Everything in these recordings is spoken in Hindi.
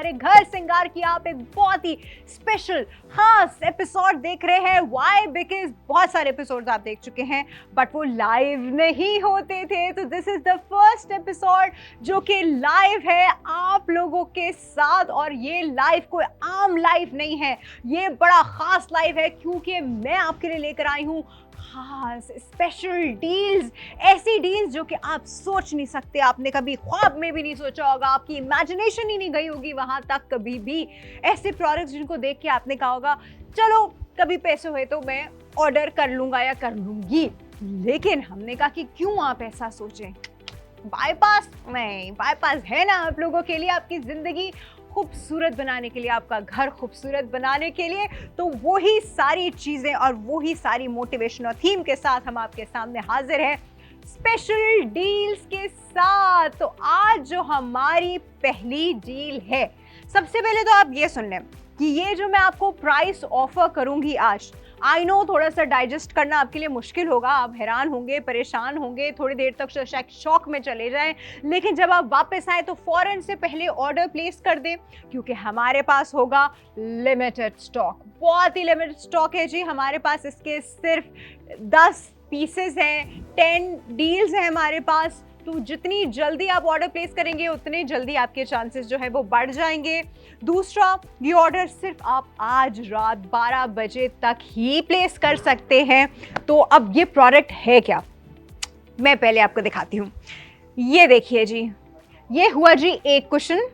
हमारे घर श्रृंगार की आप एक बहुत ही स्पेशल खास एपिसोड देख रहे हैं। व्हाई? बिकॉज बहुत सारे एपिसोड्स आप देख चुके हैं बट वो लाइव नहीं होते थे, तो this is the first episode जो कि लाइव है आप लोगों के साथ। और ये लाइव कोई आम लाइव नहीं है, ये बड़ा खास लाइव है क्योंकि मैं आपके लिए लेकर आई हूँ खास स्पेशल डील्स, ऐसी डील्स जो कि आप सोच नहीं सकते, आपने कभी ख्वाब में भी नहीं सोचा होगा, आपकी इमेजिनेशन ही नहीं गई होगी वहां तक कभी भी। ऐसे प्रोडक्ट्स जिनको देख के आपने कहा होगा चलो कभी पैसे हुए तो मैं ऑर्डर कर लूंगा या कर लूंगी, लेकिन हमने कहा कि क्यों आप ऐसा सोचें। बाईपास नहीं, बाईपास है ना आप लोगों के लिए, आपकी जिंदगी खूबसूरत बनाने के लिए, आपका घर खूबसूरत बनाने के लिए। तो वही सारी चीज़ें और वही सारी मोटिवेशन और थीम के साथ हम आपके सामने हाजिर हैं स्पेशल डील्स के साथ। तो आज जो हमारी पहली डील है, सबसे पहले तो आप ये सुन लें कि ये जो मैं आपको प्राइस ऑफर करूंगी आज, आई नो थोड़ा सा डाइजेस्ट करना आपके लिए मुश्किल होगा, आप हैरान होंगे, परेशान होंगे, थोड़ी देर तक शायद शॉक में चले जाएं, लेकिन जब आप वापस आए तो फौरन से पहले ऑर्डर प्लेस कर दें क्योंकि हमारे पास होगा लिमिटेड स्टॉक। बहुत ही लिमिटेड स्टॉक है जी हमारे पास, इसके सिर्फ 10 पीसेस हैं, 10 डील्स हैं हमारे पास। तो जितनी जल्दी आप ऑर्डर प्लेस करेंगे उतने जल्दी आपके चांसेस जो है वो बढ़ जाएंगे। दूसरा, ये ऑर्डर सिर्फ आप आज रात 12 बजे तक ही प्लेस कर सकते हैं। तो अब ये प्रोडक्ट है क्या, मैं पहले आपको दिखाती हूँ। ये देखिए जी, ये हुआ जी एक कुशन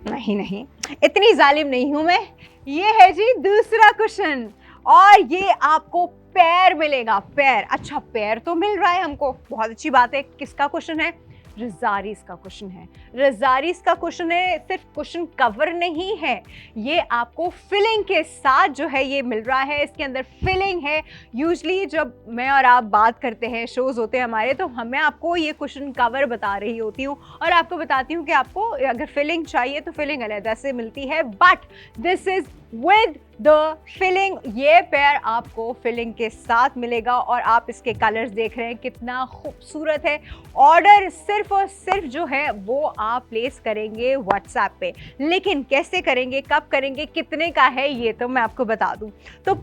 नहीं, इतनी जालिम नहीं हूँ मैं। ये है जी दूसरा कुशन और ये आपको पैर मिलेगा, पैर। अच्छा, पैर तो मिल रहा है हमको, बहुत अच्छी बात है। किसका कुशन है? रज़ारीज़ का कुशन है, रज़ारीज़ का कुशन है। सिर्फ कुशन कवर नहीं है, ये आपको फिलिंग के साथ जो है ये मिल रहा है, इसके अंदर फिलिंग है। यूजली जब मैं और आप बात करते हैं, शोज़ होते हैं हमारे, तो मैं आपको ये कुशन कवर बता रही होती हूँ और आपको बताती हूँ कि आपको अगर फिलिंग चाहिए तो फिलिंग अलग से मिलती है, but this is with the filling. ये पैर आपको फिलिंग के साथ मिलेगा और आप इसके कलर्स देख रहे हैं कितना खूबसूरत है। ऑर्डर सिर्फ और सिर्फ जो है वो आप प्लेस करेंगे व्हाट्सएप पे, लेकिन कैसे करेंगे, कब करेंगे, कितने का है, ये तो मैं आपको बता दूं। तो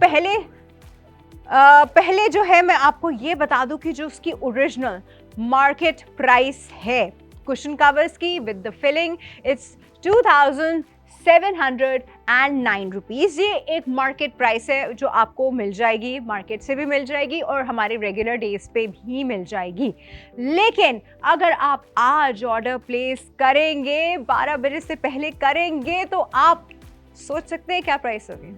पहले जो है मैं आपको ये बता दूं कि जो उसकी ओरिजिनल मार्केट प्राइस है कुशन कवर्स की with the filling, it's 2709 rupees. ये एक मार्केट प्राइस है जो आपको मिल जाएगी, मार्केट से भी मिल जाएगी और हमारे रेगुलर डेज पे भी मिल जाएगी। लेकिन अगर आप आज ऑर्डर प्लेस करेंगे, 12 बजे से पहले करेंगे, तो आप सोच सकते हैं क्या प्राइस होगी।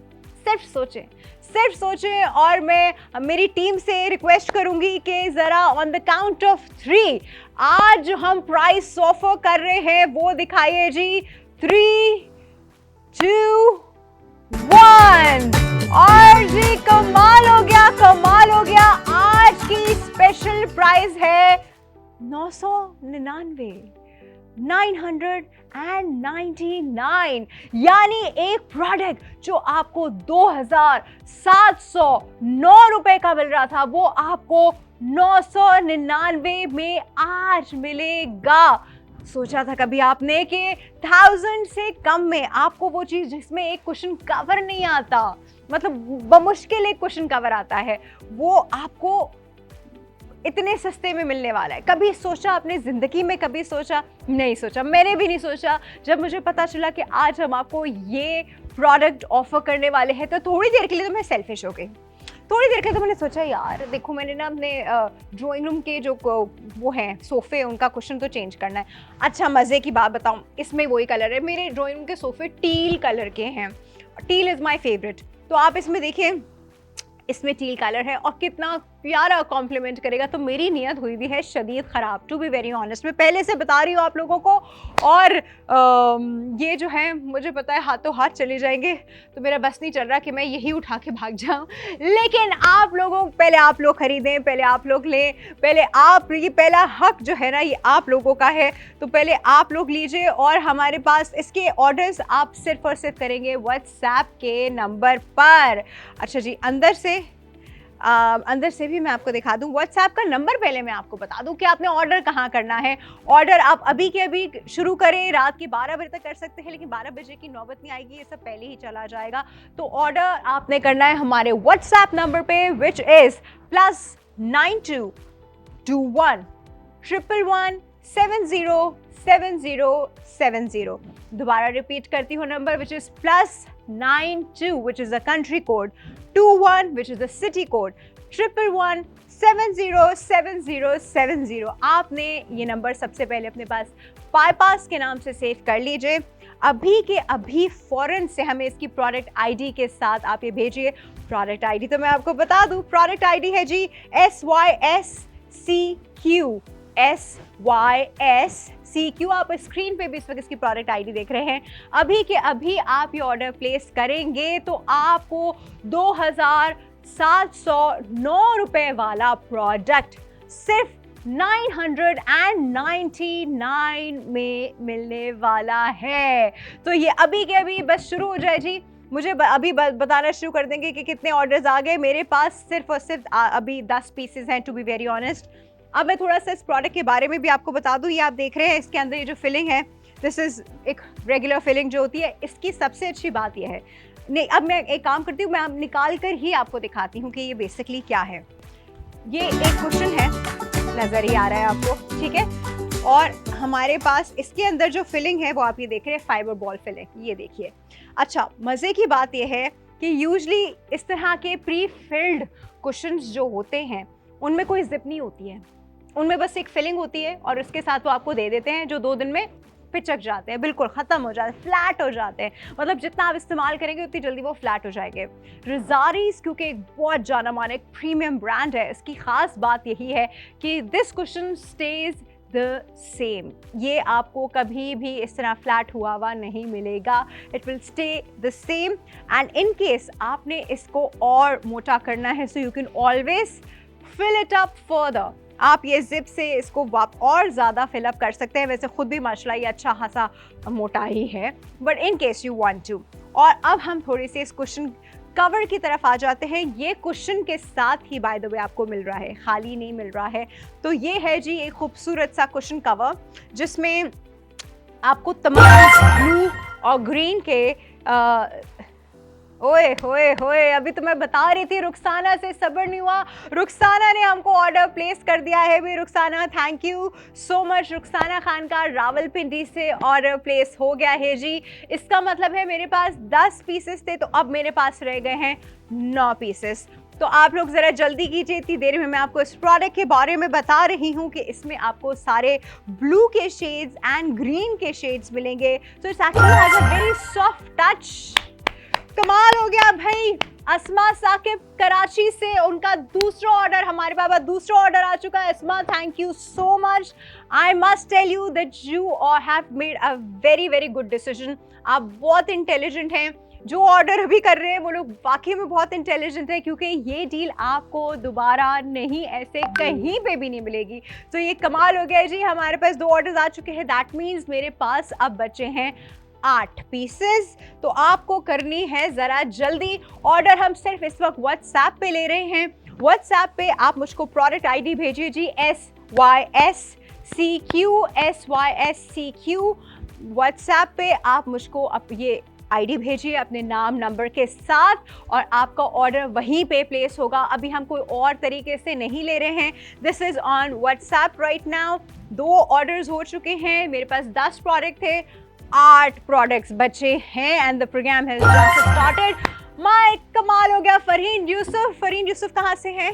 सिर्फ सोचें और मैं मेरी टीम से रिक्वेस्ट करूंगी कि ज़रा ऑन द काउंट ऑफ 3 आज जो हम प्राइस ऑफर कर रहे हैं वो दिखाइए जी। 3, 2, 1। और जी कमाल हो गया। आज की स्पेशल प्राइस है 999, यानी एक प्रोडक्ट जो आपको 2709 रुपए का मिल रहा था वो आपको 999 में आज मिलेगा। सोचा था कभी आपने कि 1000 से कम में आपको वो चीज़ जिसमें एक कुशन कवर नहीं आता, मतलब बमुश्किल एक कुशन कवर आता है, वो आपको इतने सस्ते में मिलने वाला है। कभी सोचा आपने ज़िंदगी में? कभी सोचा? नहीं सोचा, मैंने भी नहीं सोचा। जब मुझे पता चला कि आज हम आपको ये प्रोडक्ट ऑफर करने वाले हैं तो थोड़ी देर के लिए तो मैं सेल्फिश हो गई। थोड़ी देर के तो मैंने सोचा यार देखो, मैंने ना अपने ड्राइंग रूम के जो वो हैं सोफ़े, उनका कुशन तो चेंज करना है। अच्छा, मज़े की बात बताऊं, इसमें वही कलर है, मेरे ड्राइंग रूम के सोफ़े टील कलर के हैं। Teal is my favourite. तो आप इसमें देखिए, इसमें टील कलर है और कितना प्यारा कॉम्प्लीमेंट करेगा। तो मेरी नीयत हुई भी है शदीद ख़राब, टू बी वेरी ऑनेस्ट, मैं पहले से बता रही हूँ आप लोगों को। और ये जो है मुझे पता है हाथों हाथ चले जाएंगे, तो मेरा बस नहीं चल रहा कि मैं यही उठा के भाग जाऊँ। लेकिन आप लोगों, पहले आप लोग ख़रीदें, पहले आप लोग लें, पहले आप, ये पहला हक जो है ना ये आप लोगों का है, तो पहले आप लोग लीजिए। और हमारे पास इसके ऑर्डर्स आप सिर्फ और सिर्फ करेंगे व्हाट्सएप के नंबर पर। अच्छा जी, अंदर से अंदर से भी मैं आपको दिखा दूं। व्हाट्सएप का नंबर पहले मैं आपको बता दूं कि आपने ऑर्डर कहाँ करना है। ऑर्डर आप अभी के अभी शुरू करें, रात के 12 बजे तक कर सकते हैं, लेकिन 12 बजे की नौबत नहीं आएगी, ये सब पहले ही चला जाएगा। तो ऑर्डर आपने करना है हमारे व्हाट्सएप नंबर पे, विच इज +9221 111 707070। दोबारा रिपीट करती हूँ number, which is +92 which is the country code, 21 which is the city code, 111 707070। आपने ये नंबर सबसे पहले अपने पास बाईपास के नाम से सेव कर लीजिए। अभी के अभी फौरन से हमें इसकी प्रोडक्ट आईडी के साथ आप ये भेजिए। प्रोडक्ट आईडी तो मैं आपको बता दूं, प्रोडक्ट आईडी है जी SYSCQ। आप स्क्रीन पे भी इस वक्त इसकी प्रोडक्ट आईडी देख रहे हैं। अभी के अभी आप ये ऑर्डर प्लेस करेंगे तो आपको 2709 रुपए वाला प्रोडक्ट सिर्फ 999 में मिलने वाला है। तो ये अभी के अभी बस शुरू हो जाए जी। मुझे अभी बताना शुरू कर देंगे कि कितने ऑर्डर्स आ गए। मेरे पास सिर्फ और सिर्फ अभी 10 पीसेस हैं, टू बी वेरी ऑनेस्ट। अब मैं थोड़ा सा इस प्रोडक्ट के बारे में भी आपको बता दूं। ये आप देख रहे हैं, इसके अंदर ये जो फिलिंग है, दिस इज एक रेगुलर फिलिंग जो होती है। इसकी सबसे अच्छी बात यह है, नहीं अब मैं एक काम करती हूँ, मैं अब निकाल कर ही आपको दिखाती हूँ कि ये बेसिकली क्या है। ये एक क्वेश्चन है, नजर ही आ रहा है आपको, ठीक है। और हमारे पास इसके अंदर जो फिलिंग है वो आप ये देख रहे हैं, फाइबर बॉल फिलिंग, ये देखिए। अच्छा, मज़े की बात ये है कि यूजली इस तरह के प्री फिल्ड क्वेश्चंस जो होते हैं उनमें कोई जिप नहीं होती है, उनमें बस एक फिलिंग होती है और उसके साथ वो आपको दे देते हैं, जो 2 दिन में पिचक जाते हैं, बिल्कुल ख़त्म हो जाते हैं, फ्लैट हो जाते हैं। मतलब जितना आप इस्तेमाल करेंगे उतनी जल्दी वो फ्लैट हो जाएंगे। रज़ारीज़ क्योंकि एक बहुत जाना माना एक प्रीमियम ब्रांड है, इसकी ख़ास बात यही है कि this question stage the same. ये आपको कभी भी इस तरह फ्लैट हुआ हुआ नहीं मिलेगा, it will stay the same. And in case आपने इसको और मोटा करना है, so you can always fill it up further. आप ये जिप से इसको और ज़्यादा फिलअप कर सकते हैं। वैसे खुद भी माशाल्लाह ये अच्छा खासा मोटा ही है, but in case you want to. और अब हम थोड़ी सी इस क्वेश्चन कवर की तरफ आ जाते हैं। ये क्वेश्चन के साथ ही बाय द वे आपको मिल रहा है, खाली नहीं मिल रहा है। तो ये है जी एक खूबसूरत सा क्वेश्चन कवर, जिसमें आपको तमाम ब्लू और ग्रीन के ओए होए होए, अभी तो मैं बता रही थी रुखसाना से सब्र नहीं हुआ। रुखसाना ने हमको ऑर्डर प्लेस कर दिया है भी। Rukhsana, thank you so much. Rukhsana Khan का रावलपिंडी से ऑर्डर प्लेस हो गया है जी। इसका मतलब है मेरे पास 10 पीसेस थे, तो अब मेरे पास रह गए हैं 9 पीसेस। तो आप लोग ज़रा जल्दी कीजिए, इतनी देर में मैं आपको इस प्रोडक्ट के बारे में बता रही हूँ कि इसमें आपको सारे ब्लू के शेड्स एंड ग्रीन के शेड्स मिलेंगे। So it's actually has a very soft touch. कमाल हो गया भाई। अस्मा साकिब कराची से, उनका दूसरा ऑर्डर हमारे पास दूसरा ऑर्डर आ चुका है। Asma, thank you so much. I must tell you that you have made a very very good decision. आप बहुत इंटेलिजेंट हैं। जो ऑर्डर अभी कर रहे हैं वो लोग वाकई में बहुत इंटेलिजेंट है, क्योंकि ये डील आपको दोबारा नहीं ऐसे कहीं पे भी नहीं मिलेगी। तो ये कमाल हो गया जी। हमारे पास 2 ऑर्डर्स आ चुके हैं, दैट मीन्स मेरे पास अब बचे हैं 8 पीसेस। तो आपको करनी है ज़रा जल्दी ऑर्डर। हम सिर्फ इस वक्त व्हाट्सएप पे ले रहे हैं। व्हाट्सएप पे आप मुझको प्रोडक्ट आईडी भेजिए जी, SYSCQ। व्हाट्सएप पे आप मुझको ये आईडी भेजिए अपने नाम नंबर के साथ, और आपका ऑर्डर वहीं पे प्लेस होगा। अभी हम कोई और तरीके से नहीं ले रहे हैं। This is on WhatsApp right now. 2 orders हो चुके हैं, मेरे पास 10 प्रोडक्ट थे, 8 प्रोडक्ट्स बचे हैं and the program has just started. My कमाल हो गया। फरहीन यूसुफ कहाँ से हैं?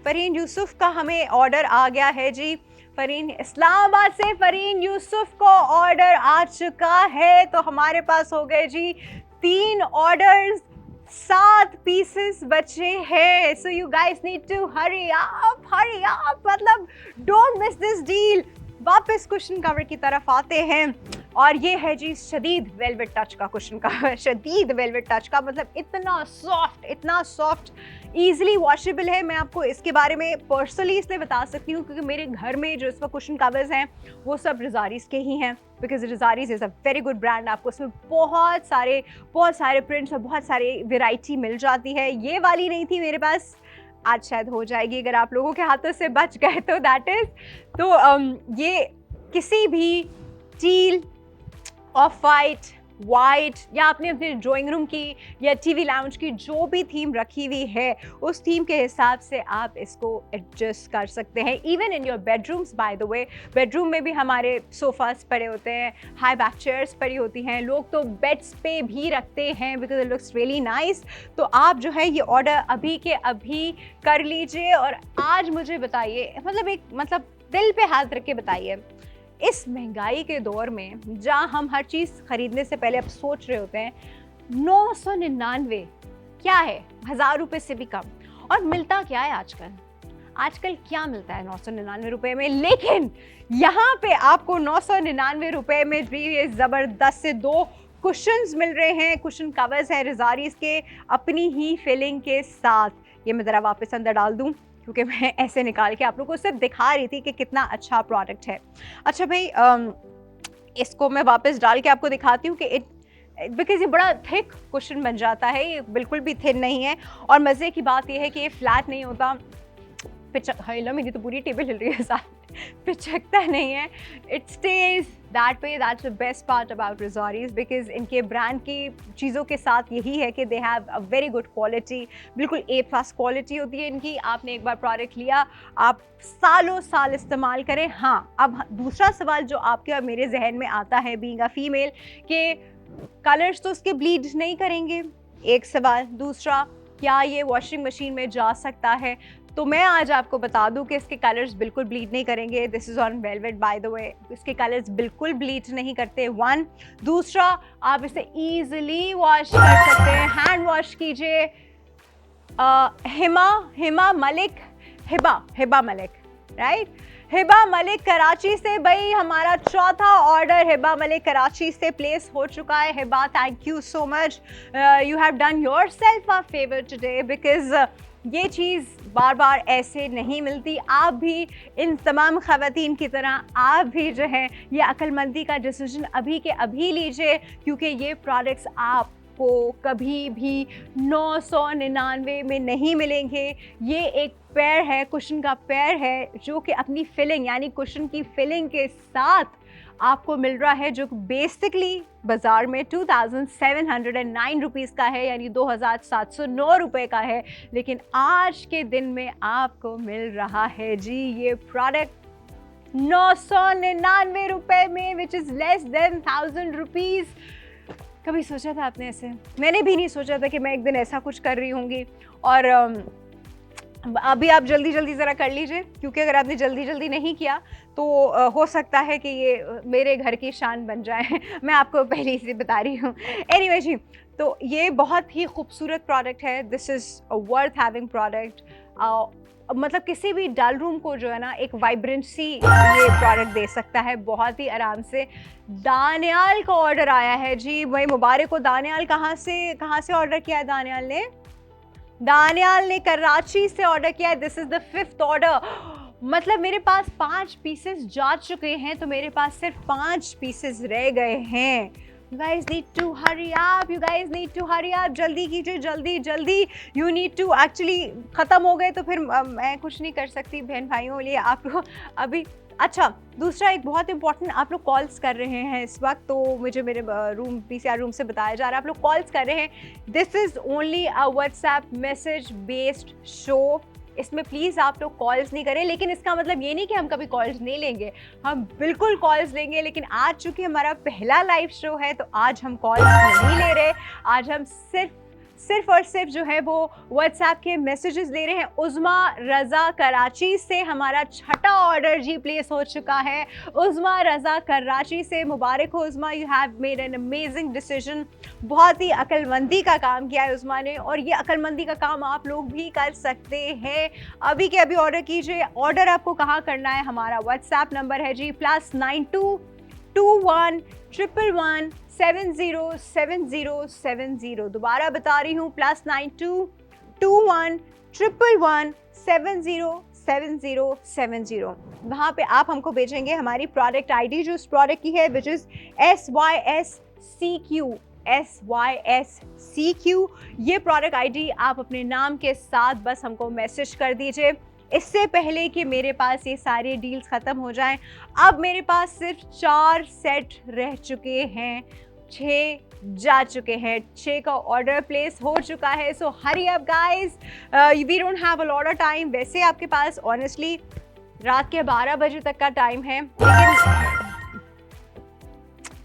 फरहीन यूसुफ का हमें ऑर्डर आ गया है जी। फरहीन इस्लामाबाद से फरहीन यूसुफ को ऑर्डर आ चुका है। तो हमारे पास हो गए जी 3 ऑर्डर्स, 7 पीसेस बचे हैं। So you guys need to hurry up, मतलब डोंट मिस दिस डील। वापस क्वेश्चन कवर की तरफ आते हैं, और ये है जी शदीद वेलवेट टच का क्वेश्चन का। शदीद वेलवेट टच का मतलब इतना सॉफ्ट, ईजिली वॉशेबल है। मैं आपको इसके बारे में पर्सनली इसलिए बता सकती हूँ क्योंकि मेरे घर में जो इसका क्वेश्चन कवर्स हैं वो सब रज़ारीज़ के ही हैं, because Razaries is a very good brand. आपको इसमें बहुत सारे प्रिंट्स और बहुत सारी वेराइटी मिल जाती है। ये वाली नहीं थी मेरे पास, आज शायद हो जाएगी अगर आप लोगों के हाथों से बच गए तो दैट इज़। तो ये किसी भी टील, ऑफ वाइट, वाइट या आपने अपने ड्राइंग रूम की या टीवी लाउंज की जो भी थीम रखी हुई है उस थीम के हिसाब से आप इसको एडजस्ट कर सकते हैं। Even in your bedrooms, bye the way, bedroom में भी हमारे सोफ़ास पड़े होते हैं, हाई बैक चेयर्स पड़ी होती हैं, लोग तो बेड्स पे भी रखते हैं because it looks really nice. तो आप जो है ये ऑर्डर अभी के अभी कर लीजिए और आज मुझे बताइए, मतलब दिल पे हाथ रख के बताइए, इस महंगाई के दौर में जहाँ हम हर चीज़ खरीदने से पहले अब सोच रहे होते हैं 999 क्या है, 1000 रुपये से भी कम। और मिलता क्या है आजकल क्या मिलता है 999 रुपये में? लेकिन यहाँ पे आपको 999 रुपये में भी ये ज़बरदस्त से 2 कुशन्स मिल रहे हैं, कुशन कवर्स हैं रज़ारीज़ के अपनी ही फिलिंग के साथ। ये मैं ज़रा वापस अंदर डाल दूँ क्योंकि मैं ऐसे निकाल के आप लोगों को सिर्फ दिखा रही थी कि कितना अच्छा प्रोडक्ट है। अच्छा भाई, इसको मैं वापस डाल के आपको दिखाती हूँ कि बिकॉज़ ये बड़ा थिक कुशन बन जाता है, ये बिल्कुल भी थिन नहीं है। और मज़े की बात ये है कि ये फ्लैट नहीं होता, मेरी तो पूरी टेबल हिल रही है साथ, पिचकता नहीं है, it stays that way. That's the best part about Razaries because इनके ब्रांड की चीज़ों के साथ यही है कि they have a very good quality, बिल्कुल A+ क्वालिटी होती है इनकी। आपने एक बार प्रोडक्ट लिया, आप सालों साल इस्तेमाल करें। हाँ, अब दूसरा सवाल जो आपके और मेरे जहन में आता है बीइंग अ फीमेल कि कलर्स तो उसके ब्लीड नहीं करेंगे, एक सवाल। दूसरा, क्या ये वॉशिंग मशीन में जा सकता है? तो मैं आज आपको बता दूं कि इसके कलर्स बिल्कुल ब्लीड नहीं करेंगे। This is on velvet bye the वे, इसके कलर्स बिल्कुल ब्लीड नहीं करते, 1। दूसरा, आप इसे ईजिली वॉश कर सकते हैं, हैंड वॉश कीजिए। हिबा मलिक, राइट? हिबा मलिक कराची से, भाई हमारा चौथा ऑर्डर हिबा मलिक कराची से प्लेस हो चुका है। Hiba, thank you so much, you have done yourself a favour today because ये चीज़ बार बार ऐसे नहीं मिलती। आप भी इन तमाम ख़वातीन की तरह आप भी जो है ये अक्लमंदी का डिसीजन अभी के अभी लीजिए क्योंकि ये प्रोडक्ट्स आपको कभी भी 999 में नहीं मिलेंगे। ये एक पैर है, कुशन का पैर है जो कि अपनी फिलिंग यानी कुशन की फिलिंग के साथ आपको मिल रहा है, जो बेसिकली बाज़ार में 2709 रुपीज़ का है यानी 2709 रुपये का है, लेकिन आज के दिन में आपको मिल रहा है जी ये प्रोडक्ट 999 रुपये में, which is less than 1000 rupees. कभी सोचा था आपने ऐसे? मैंने भी नहीं सोचा था कि मैं एक दिन ऐसा कुछ कर रही होंगी। और अभी आप जल्दी जल्दी ज़रा कर लीजिए क्योंकि अगर आपने जल्दी जल्दी नहीं किया तो हो सकता है कि ये मेरे घर की शान बन जाए मैं आपको पहले से बता रही हूँ। एनीवे जी, तो ये बहुत ही खूबसूरत प्रोडक्ट है। This is a worth having product. मतलब किसी भी डल रूम को जो है ना एक वाइब्रेंसी ये प्रोडक्ट दे सकता है बहुत ही आराम से। दानियाल का ऑर्डर आया है जी, भाई मुबारक हो। दानियाल कहाँ से ऑर्डर किया है? दानियाल ने कराची से ऑर्डर किया है। This is the 5th order. मतलब मेरे पास 5 पीसेस जा चुके हैं तो मेरे पास सिर्फ 5 पीसेस रह गए हैं। You guys need to hurry up, जल्दी कीजिए, जल्दी। You need to actually ख़त्म हो गए तो फिर मैं कुछ नहीं कर सकती बहन भाइयों लिए आपको अभी। अच्छा, दूसरा एक बहुत इंपॉर्टेंट, आप लोग कॉल्स कर रहे हैं इस वक्त, तो मुझे मेरे PCR रूम से बताया जा रहा है आप लोग कॉल्स कर रहे हैं। This is only a WhatsApp message based show, इसमें प्लीज़ आप लोग कॉल्स नहीं करें। लेकिन इसका मतलब ये नहीं कि हम कभी कॉल्स नहीं लेंगे, हम बिल्कुल कॉल्स लेंगे। लेकिन आज चूँकि हमारा पहला लाइव शो है तो आज हम कॉल्स नहीं ले रहे, आज हम सिर्फ और सिर्फ जो है वो व्हाट्सएप के मैसेजेस ले रहे हैं। उज़मा रज़ा कराची से हमारा 6ठा ऑर्डर जी प्लेस हो चुका है। उज़मा रज़ा कराची से मुबारक हो Uzma, you have made an amazing decision. बहुत ही अक्लमंदी का काम किया है उज़मा ने और ये अक्लमंदी का काम आप लोग भी कर सकते हैं। अभी के अभी ऑर्डर कीजिए। ऑर्डर आपको कहाँ करना है? हमारा व्हाट्सएप नंबर है जी +92 21 111 707070। दोबारा बता रही हूँ +92 21 111 707070। वहाँ पे आप हमको भेजेंगे हमारी प्रोडक्ट आईडी जो इस प्रोडक्ट की है, विच इज़ SYSCQ SYSCQ। ये प्रोडक्ट आईडी आप अपने नाम के साथ बस हमको मैसेज कर दीजिए। इससे पहले कि मेरे पास ये सारे डील्स ख़त्म हो जाएं, अब मेरे पास सिर्फ 4 सेट रह चुके हैं, 6 जा चुके हैं, 6 का ऑर्डर प्लेस हो चुका है। So hurry up guys, we don't have a lot of time. वैसे आपके पास ऑनेस्टली रात के 12 बजे तक का टाइम है, लेकिन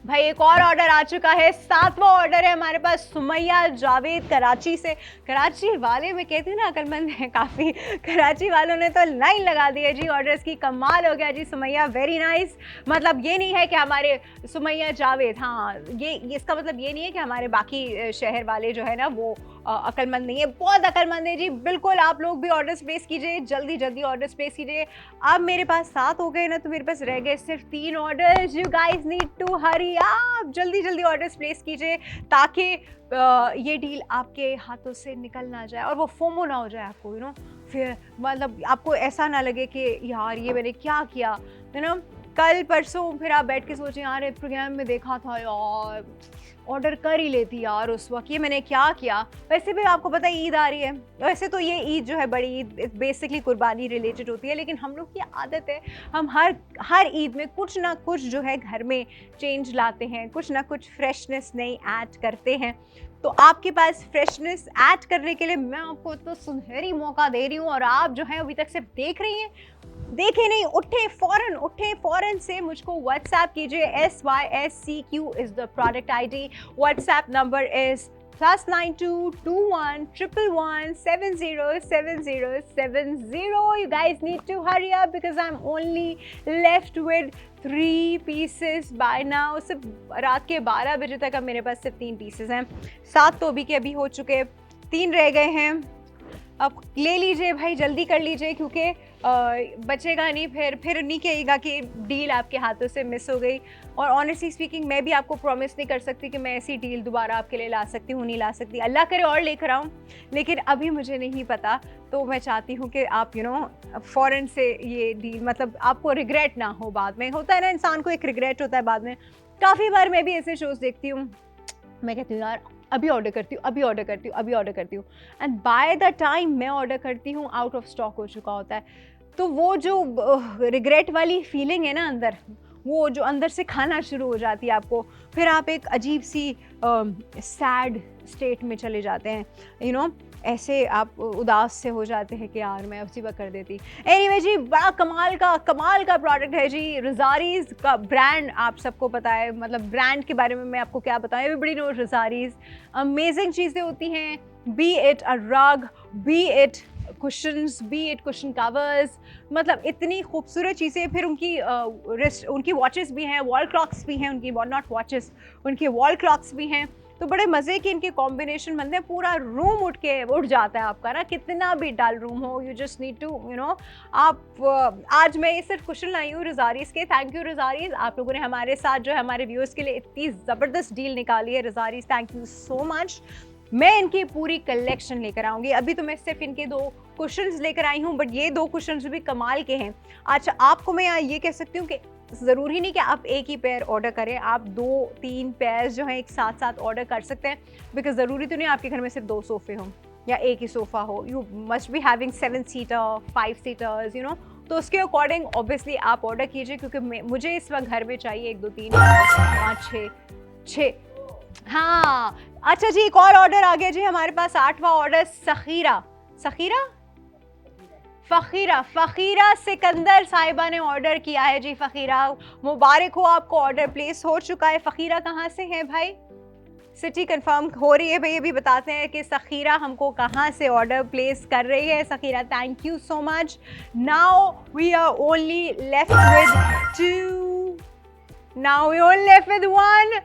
भाई एक और ऑर्डर आ चुका है, 7वां ऑर्डर है हमारे पास सुमैया जावेद कराची से। कराची वाले मैं कहती हूँ ना अक्लमंद है काफ़ी, कराची वालों ने तो लाइन लगा दी है जी ऑर्डर्स की। कमाल हो गया जी सुमैया, वेरी नाइस। मतलब ये नहीं है कि हमारे सुमैया जावेद, हाँ ये इसका मतलब ये नहीं है कि हमारे बाकी शहर वाले जो है ना वो अक्लमंद नहीं है, बहुत अक्लमंद है जी। बिल्कुल आप लोग भी ऑर्डर्स प्लेस कीजिए, जल्दी जल्दी ऑर्डर्स प्लेस कीजिए। अब मेरे पास 7 हो गए ना, तो मेरे पास रह गए सिर्फ 3 orders. You guys need to hurry up, जल्दी जल्दी ऑर्डर्स प्लेस कीजिए ताकि ये डील आपके हाथों से निकल ना जाए और वो फोमो ना हो जाए आपको, यू नो। फिर मतलब आपको ऐसा ना लगे कि यार ये मैंने क्या किया, यू नो। कल परसों फिर आप बैठ के सोचें यार प्रोग्राम में देखा था यार, ऑर्डर कर ही लेती यार उस वक्त, ये मैंने क्या किया। वैसे भी आपको पता है ईद आ रही है, वैसे तो ये ईद जो है बड़ी ईद बेसिकली कुर्बानी रिलेटेड होती है, लेकिन हम लोग की आदत है हम हर ईद में कुछ ना कुछ जो है घर में चेंज लाते हैं, कुछ ना कुछ फ्रेशनेस नई ऐड करते हैं। तो आपके पास फ्रेशनेस ऐड करने के लिए मैं आपको तो सुनहरी मौका दे रही हूँ, और आप जो है अभी तक सिर्फ देख रही हैं, देखे नहीं, उठे फ़ौरन से मुझको व्हाट्सएप कीजिए। SYSCQ is the product ID. WhatsApp number is +922111707070. You guys need to hurry up because I'm only left with 3 pieces by now. सिर्फ रात के 12 बजे तक अब मेरे पास सिर्फ 3 पीसेस हैं। 7 तो अभी के अभी हो चुके, 3 रह गए हैं। अब ले लीजिए भाई, जल्दी कर लीजिए, क्योंकि बचेगा नहीं, फिर नहीं कहेगा कि डील आपके हाथों से मिस हो गई। और ऑनेस्टली स्पीकिंग मैं भी आपको प्रॉमिस नहीं कर सकती कि मैं ऐसी डील दोबारा आपके लिए ला सकती हूँ, नहीं ला सकती। अल्लाह करे और लेकर आऊँ, लेकिन अभी मुझे नहीं पता। तो मैं चाहती हूँ कि आप फ़ौरन से ये डील, मतलब आपको रिग्रेट ना हो बाद में। होता है ना, इंसान को एक रिग्रेट होता है बाद में। काफ़ी बार मैं भी ऐसे शोज़ देखती हूँ, मैं कहती हूँ यार अभी ऑर्डर करती हूँ, अभी ऑर्डर करती हूँ, अभी ऑर्डर करती हूँ, एंड बाय द टाइम मैं ऑर्डर करती हूँ आउट ऑफ स्टॉक हो चुका होता है। तो वो जो रिग्रेट वाली फीलिंग है ना अंदर, वो जो अंदर से खाना शुरू हो जाती है आपको, फिर आप एक अजीब सी सैड स्टेट में चले जाते हैं, यू नो। ऐसे आप उदास से हो जाते हैं कि यार मैं उसी वक्त कर देती। एनीवे जी, बड़ा कमाल का प्रोडक्ट है जी। रज़ारीज़ का ब्रांड आप सबको पता है, मतलब ब्रांड के बारे में मैं आपको क्या बताऊँ, एवरीबॉडी नोज रज़ारीज़। अमेजिंग चीज़ें होती हैं, बी इट अ रग, B it cushions, B it cushion covers, मतलब इतनी खूबसूरत चीज़ें। फिर उनकी वॉचेस भी हैं, वॉल क्लॉक्स भी हैं, उनकी नॉट वॉचेस, उनकी वॉल क्लॉक्स भी हैं। तो बड़े मज़े के इनके कॉम्बिनेशन बनते हैं, पूरा रूम उठ जाता है आपका ना, कितना भी डल रूम हो। यू जस्ट नीड टू आप आज मैं ये सिर्फ कुशन लाई हूँ रज़ारीज़ के। थैंक यू रज़ारीज़, आप लोगों ने हमारे साथ जो है हमारे व्यूअर्स के लिए इतनी ज़बरदस्त डील निकाली है। रज़ारीज़ थैंक यू सो मच। मैं इनकी पूरी कलेक्शन लेकर आऊँगी। अभी तो मैं सिर्फ इनके 2 कुशन्स लेकर आई हूँ, बट ये 2 कुशन्स भी कमाल के हैं। अच्छा, आपको मैं ये कह सकती हूँ कि ज़रूरी नहीं कि आप एक ही पेयर ऑर्डर करें, आप 2-3 पेयर्स जो हैं एक साथ साथ ऑर्डर कर सकते हैं, बिकॉज ज़रूरी तो नहीं आपके घर में सिर्फ 2 सोफ़े हों या एक ही सोफ़ा हो। You must be having 7 seater, 5 seaters, you know. तो उसके अकॉर्डिंग ऑब्वियसली आप ऑर्डर कीजिए, क्योंकि मुझे इस वक्त घर में चाहिए 1 2 3 4 5 6। हाँ अच्छा जी, एक और ऑर्डर आ गया जी हमारे पास, 8वां ऑर्डर। फ़खीरा सिकंदर साहिबा ने ऑर्डर किया है जी। फ़खीरा मुबारक हो, आपको ऑर्डर प्लेस हो चुका है। फ़खीरा कहाँ से है भाई? सिटी कंफर्म हो रही है भाई, अभी बताते हैं कि सखीरा हमको कहाँ से ऑर्डर प्लेस कर रही है। Sakhira thank you so much. Now we are only left with 2, now we only left with 1।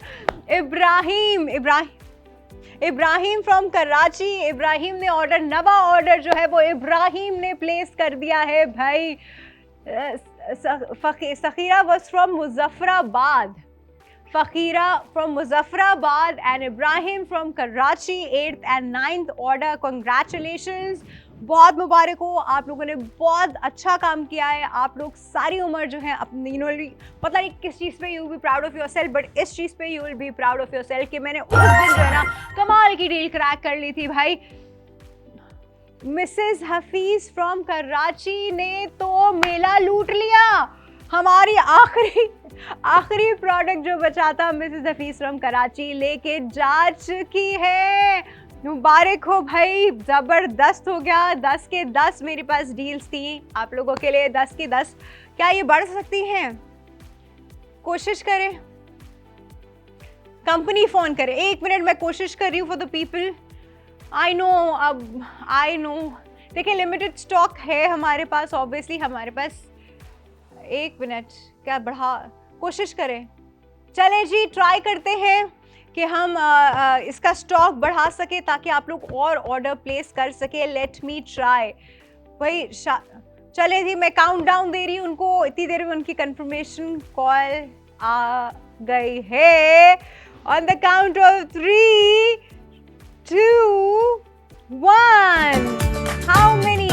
Ibrahim from Karachi. Ibrahim ने ऑर्डर, नवा ऑर्डर जो है वो इब्राहिम ने प्लेस कर दिया है भाई। Sakhira was from Muzaffarabad. Fakira from Muzaffarabad and Ibrahim from Karachi, 8th and 9th order. Congratulations, बहुत मुबारक हो, आप लोगों ने बहुत अच्छा काम किया है। आप लोग सारी उम्र जो है अपनी पता नहीं किस चीज़ पे you be proud of your self, but इस चीज़ पे you will be proud of your self कि मैंने उस दिन जो है ना कमाल की डील क्रैक कर ली थी भाई। मिसेस हफीज फ्रॉम कराची ने तो मेला लूट लिया। हमारी आखिरी प्रोडक्ट जो बचा था मिसेस हफीज फ्रॉम कराची लेके जा चुकी है। मुबारक हो भाई, ज़बरदस्त हो गया। 10 के 10 मेरे पास डील्स थी आप लोगों के लिए, 10 के 10। क्या ये बढ़ सकती हैं? कोशिश करें, कंपनी फ़ोन करे। 1 मिनट मैं कोशिश कर रही हूँ for the people. I know देखिए लिमिटेड स्टॉक है हमारे पास, ऑब्वियसली हमारे पास। 1 मिनट, क्या बढ़ा, कोशिश करें। चलें जी, ट्राई करते हैं कि हम इसका स्टॉक बढ़ा सके ताकि आप लोग और ऑर्डर प्लेस कर सके। लेट मी ट्राई भाई। चले जी, मैं काउंट डाउन दे रही हूँ उनको। इतनी देर में उनकी कंफर्मेशन कॉल आ गई है। On the count of 3, 2, 1। How many?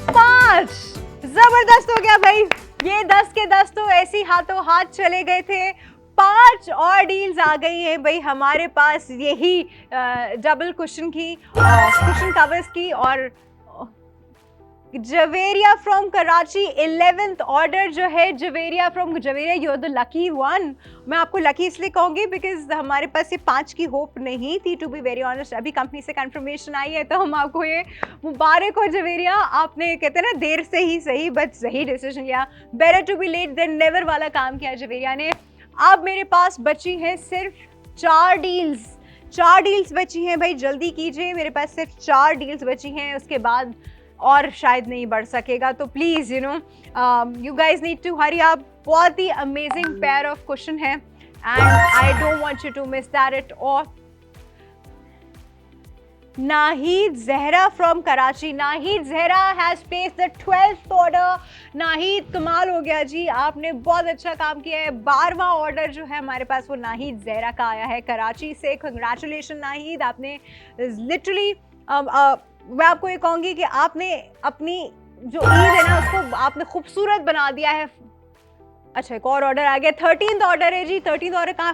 5। जबरदस्त हो गया भाई। ये 10 के 10 तो ऐसी हाथों हाथ चले गए थे। 5 और डील्स आ गई हैं भाई हमारे पास, यही डबल कुशन कवर्स की। और Javeria from Karachi 11th order जो है, Javeria you are the lucky one. मैं आपको लकी इसलिए कहूँगी बिकॉज हमारे पास ये 5 की होप नहीं थी, टू बी वेरी ऑनेस्ट। अभी कंपनी से कंफर्मेशन आई है तो हम आपको ये मुबारक हो जवेरिया। आपने कहते हैं ना देर से ही सही बट सही डिसीजन लिया। Better to be late than never वाला काम किया जवेरिया ने। अब मेरे पास बची हैं सिर्फ 4 डील्स बची हैं भाई, जल्दी कीजिए। मेरे पास सिर्फ 4 डील्स बची हैं, उसके बाद और शायद नहीं बढ़ सकेगा। तो please you guys need to hurry up. बहुत ही अमेजिंग पेयर ऑफ क्वेश्चन है and I don't want you to miss that at all. Nahid Zahra from Karachi, Nahid Zahra has placed the 12th order. Nahid कमाल हो गया जी, आपने बहुत अच्छा काम किया है। 12वां ऑर्डर जो है हमारे पास वो नाहिद जहरा का आया है कराची से। कंग्रेचुलेशन नाहिद, आपने लिटरली मैं आपको ये कहूँगी कि आपने अपनी जो ईद है ना उसको आपने खूबसूरत बना दिया है। अच्छा, एक और ऑर्डर आ गया, 13th ऑर्डर है जी। 13th ऑर्डर कहाँ?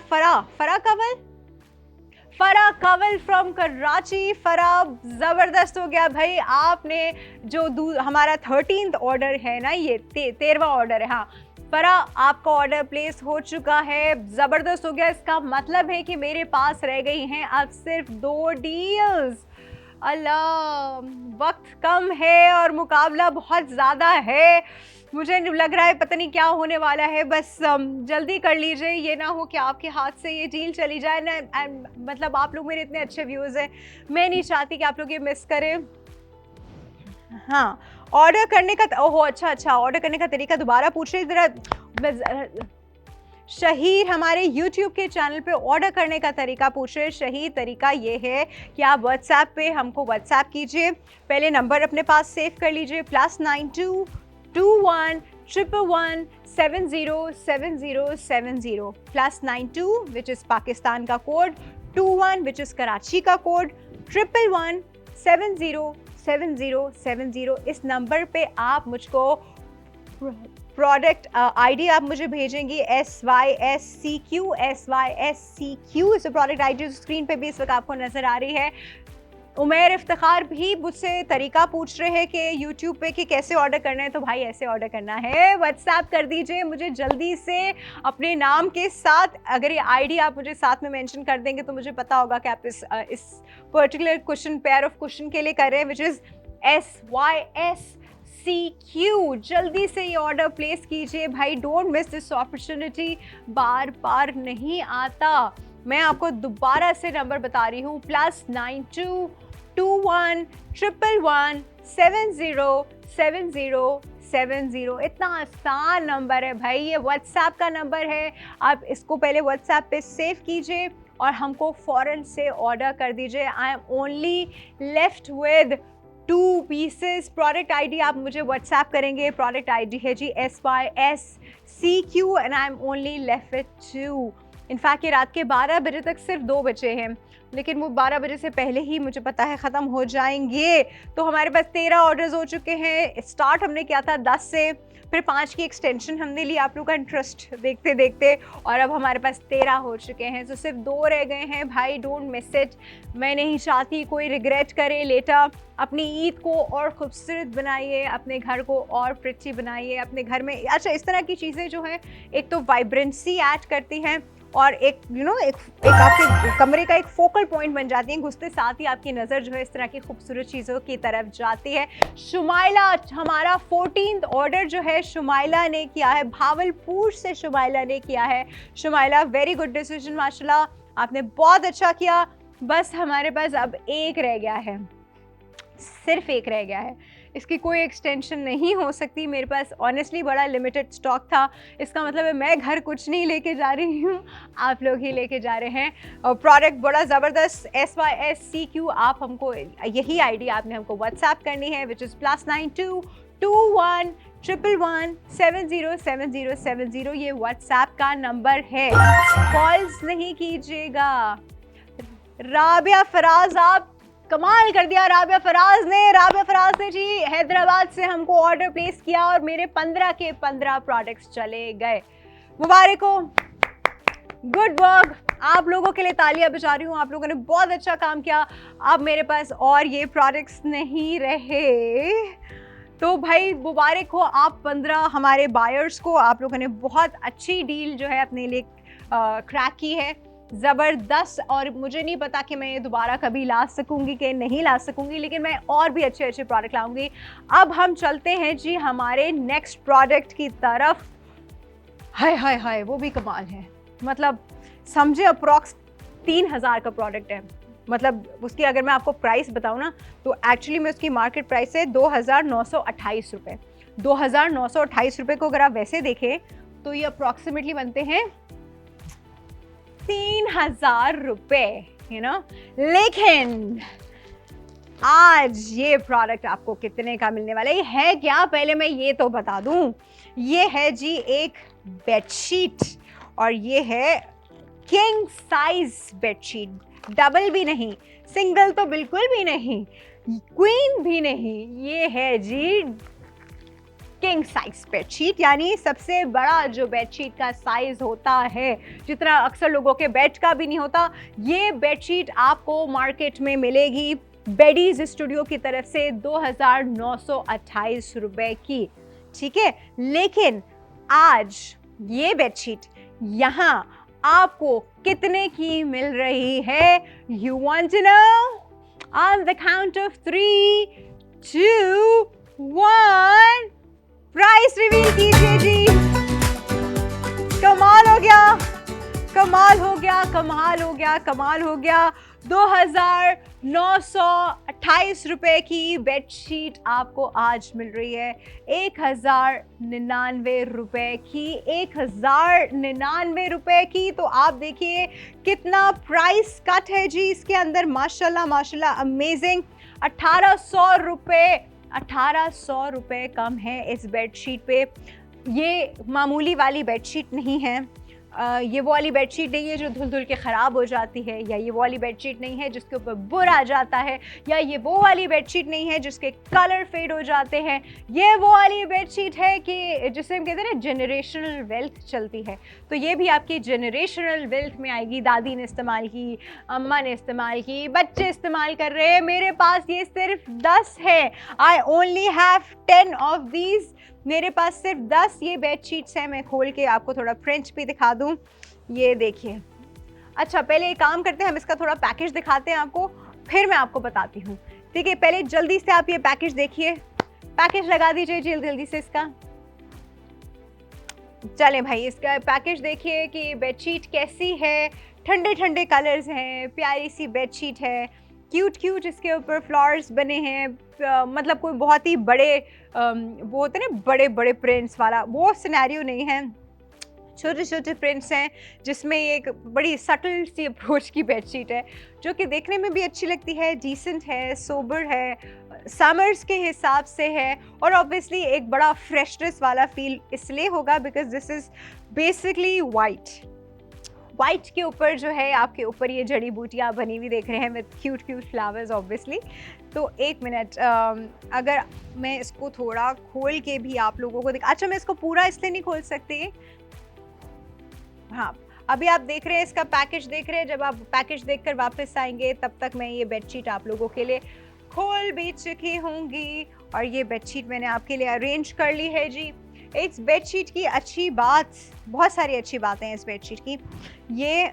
फरा कवल फ्रॉम कराची। फरा, जबरदस्त हो गया भाई। आपने जो हमारा 13th ऑर्डर है ना, ये 13वां ऑर्डर है। हाँ फरा, आपका ऑर्डर प्लेस हो चुका है, जबरदस्त हो गया। इसका मतलब है कि मेरे पास रह गई हैं अब सिर्फ 2 डील्स। अल्लाह, वक्त कम है और मुकाबला बहुत ज़्यादा है। मुझे लग रहा है पता नहीं क्या होने वाला है। बस जल्दी कर लीजिए, ये ना हो कि आपके हाथ से ये डील चली जाए ना। मतलब आप लोग मेरे इतने अच्छे व्यूज़ हैं, मैं नहीं चाहती कि आप लोग ये मिस करें। हाँ, ऑर्डर करने का अच्छा, ऑर्डर करने का तरीका दोबारा पूछ रहे ज़रा। शहीर हमारे YouTube के चैनल पे ऑर्डर करने का तरीका पूछ रहे। शहीर, तरीका ये है कि आप WhatsApp पे हमको WhatsApp कीजिए। पहले नंबर अपने पास सेव कर लीजिए, +92 21 111 707070, +92 विच इज़ पाकिस्तान का कोड, 21 विच इज़ कराची का कोड, 111 707070। इस नंबर पे आप मुझको प्रोडक्ट आईडी आप मुझे भेजेंगी, SYSCQ। इस प्रोडक्ट आईडी स्क्रीन पे भी इस वक्त आपको नज़र आ रही है। उमेर इफ्तिखार भी मुझसे तरीका पूछ रहे हैं कि यूट्यूब पे कि कैसे ऑर्डर करना है। तो भाई ऐसे ऑर्डर करना है, व्हाट्सएप कर दीजिए मुझे जल्दी से अपने नाम के साथ। अगर ये आईडी आप मुझे साथ में मेंशन कर देंगे तो मुझे पता होगा कि आप इस particular question, pair of question के लिए कर रहे हैं, विच इज़ SYSCQ। जल्दी से ये ऑर्डर प्लेस कीजिए भाई, डोंट मिस दिस अपॉर्चुनिटी, बार बार नहीं आता। मैं आपको दोबारा से नंबर बता रही हूँ, +92 21 111 707070। इतना आसान नंबर है भाई, ये व्हाट्सएप का नंबर है। आप इसको पहले व्हाट्सएप पे सेव कीजिए और हमको फ़ौरन से ऑर्डर कर दीजिए। I am only left with 2 pieces. Product ID आप मुझे व्हाट्सएप करेंगे। प्रोडक्ट आईडी है जी SYSCQ and I am only left with 2। In fact ये रात के 12 बजे तक सिर्फ 2 बचे हैं, लेकिन वो 12 बजे से पहले ही मुझे पता है ख़त्म हो जाएंगे। तो हमारे पास 13 ऑर्डर्स हो चुके हैं। स्टार्ट हमने किया था 10 से, फिर 5 की एक्सटेंशन हमने ली आप लोग का इंटरेस्ट देखते देखते, और अब हमारे पास 13 हो चुके हैं। तो सिर्फ 2 रह गए हैं भाई, डोंट मिस इट। मैं नहीं चाहती कोई रिग्रेट करे लेटर। अपनी ईद को और खूबसूरत बनाइए, अपने घर को और प्रिटी बनाइए। अपने घर में अच्छा इस तरह की चीज़ें जो हैं, एक तो वाइब्रेंसी ऐड करती हैं और एक एक आपके कमरे का एक फोकल पॉइंट बन जाती हैं। घुसते साथ ही आपकी नज़र जो है इस तरह की खूबसूरत चीज़ों की तरफ जाती है। शुमाइला, हमारा 14th ऑर्डर जो है शुमाइला ने किया है, भावलपुर से शुमाइला ने किया है। शुमाइला वेरी गुड डिसीजन माशाल्लाह, आपने बहुत अच्छा किया। बस हमारे पास अब एक रह गया है, सिर्फ एक रह गया है। इसकी कोई एक्सटेंशन नहीं हो सकती। मेरे पास ऑनेस्टली बड़ा लिमिटेड स्टॉक था। इसका मतलब है मैं घर कुछ नहीं लेके जा रही हूँ, आप लोग ही लेके जा रहे हैं। और प्रोडक्ट बड़ा ज़बरदस्त SYSCQ। आप हमको यही आईडी आपने हमको व्हाट्सएप करनी है, विच इज़ +92 21 111 707070। ये व्हाट्सएप का नंबर है, कॉल्स नहीं कीजिएगा। राबिया फराज, आप कमाल कर दिया राबिया फराज ने। राबिया फराज ने जी हैदराबाद से हमको ऑर्डर प्लेस किया और मेरे 15 के 15 प्रोडक्ट्स चले गए। मुबारक हो, गुड वर्क। आप लोगों के लिए तालियां बजा रही हूँ, आप लोगों ने बहुत अच्छा काम किया। अब मेरे पास और ये प्रोडक्ट्स नहीं रहे, तो भाई मुबारक हो आप 15 हमारे बायर्स को। आप लोगों ने बहुत अच्छी डील जो है अपने लिए क्रैक की है, ज़बरदस्त। और मुझे नहीं पता कि मैं ये दोबारा कभी ला सकूंगी कि नहीं ला सकूंगी, लेकिन मैं और भी अच्छे अच्छे प्रोडक्ट लाऊंगी। अब हम चलते हैं जी हमारे नेक्स्ट प्रोडक्ट की तरफ। हाय हाय हाय, वो भी कमाल है। मतलब समझे अप्रॉक्स 3000 का प्रोडक्ट है। मतलब उसकी अगर मैं आपको प्राइस बताऊँ ना, तो एक्चुअली में उसकी मार्केट प्राइस है 2928 रुपये। 2928 रुपये को अगर आप वैसे देखें तो ये अप्रॉक्सीमेटली बनते हैं 3000 रुपये, यू नो। लेकिन आज ये प्रोडक्ट आपको कितने का मिलने वाला है क्या, पहले मैं ये तो बता दूं। ये है जी एक बेडशीट, और ये है किंग साइज बेडशीट। डबल भी नहीं, सिंगल तो बिल्कुल भी नहीं, क्वीन भी नहीं, ये है जी किंग साइज बेडशीट। यानी सबसे बड़ा जो बेडशीट का साइज होता है, जितना अक्सर लोगों के बेड का भी नहीं होता। ये बेडशीट आपको मार्केट में मिलेगी बेडीज स्टूडियो की तरफ से 2928 रुपए की, ठीक है। लेकिन आज ये बेडशीट यहाँ आपको कितने की मिल रही है? You want to know? On the count of 3 2 1 price reveal कीजिए जी। कमाल हो गया, कमाल हो गया, कमाल हो गया, कमाल हो गया। 2928 रुपए की बेडशीट आपको आज मिल रही है 1099 रुपए की, 1099 रुपए की। तो आप देखिए कितना प्राइस कट है जी इसके अंदर, माशाल्लाह माशाल्लाह, अमेजिंग। 1800 रुपये कम है इस बेडशीट पे। ये मामूली वाली बेडशीट नहीं है, ये वो वाली बेडशीट नहीं है जो धुल धुल के ख़राब हो जाती है, या ये वो वाली बेडशीट नहीं है जिसके ऊपर बुर आ जाता है, या ये वो वाली बेडशीट नहीं है जिसके कलर फेड हो जाते हैं। ये वो वाली बेडशीट है कि जिसे हम कहते हैं ना जनरेशनल वेल्थ चलती है। तो ये भी आपकी जनरेशनल वेल्थ में आएगी। दादी ने इस्तेमाल की, अम्मा ने इस्तेमाल की, बच्चे इस्तेमाल कर रहे हैं। मेरे पास ये सिर्फ 10 है। I only have 10 of these. मेरे पास सिर्फ 10 ये बेडशीट्स हैं। मैं खोल के आपको थोड़ा फ्रेंच भी दिखा दूं, ये देखिए। अच्छा पहले एक काम करते हैं, हम इसका थोड़ा पैकेज दिखाते हैं आपको, फिर मैं आपको बताती हूँ। ठीक है, पहले जल्दी से आप ये पैकेज देखिए। पैकेज लगा दीजिए जल्दी से इसका। चलें भाई, इसका पैकेज देखिए कि बेडशीट कैसी है। ठंडे ठंडे कलर्स हैं, प्यारी सी बेडशीट है, क्यूट क्यूट इसके ऊपर फ्लावर्स बने हैं। मतलब कोई बहुत ही बड़े वो होते हैं ना बड़े बड़े प्रिंट्स वाला, वो सिनेरियो नहीं है। छोटे छोटे प्रिंट्स हैं, जिसमें एक बड़ी सटल सी अप्रोच की बेडशीट है जो कि देखने में भी अच्छी लगती है, डिसेंट है, सोबर है, समर्स के हिसाब से है, और ऑब्वियसली एक बड़ा फ्रेशनेस वाला फील इसलिए होगा because this is basically white के ऊपर जो है आपके ऊपर ये जड़ी बूटियाँ बनी हुई देख रहे हैं with cute cute flowers obviously. तो एक मिनट, अगर मैं इसको थोड़ा खोल के भी आप लोगों को अच्छा, मैं इसको पूरा इसलिए नहीं खोल सकती। हाँ, अभी आप देख रहे हैं इसका पैकेज देख रहे हैं, जब आप पैकेज देखकर वापस आएंगे तब तक मैं ये बेडशीट आप लोगों के लिए खोल भी चुकी होंगी, और ये बेडशीट मैंने आपके लिए अरेंज कर ली है जी। इस बेडशीट की अच्छी बात, बहुत सारी अच्छी बातें हैं इस बेडशीट की। ये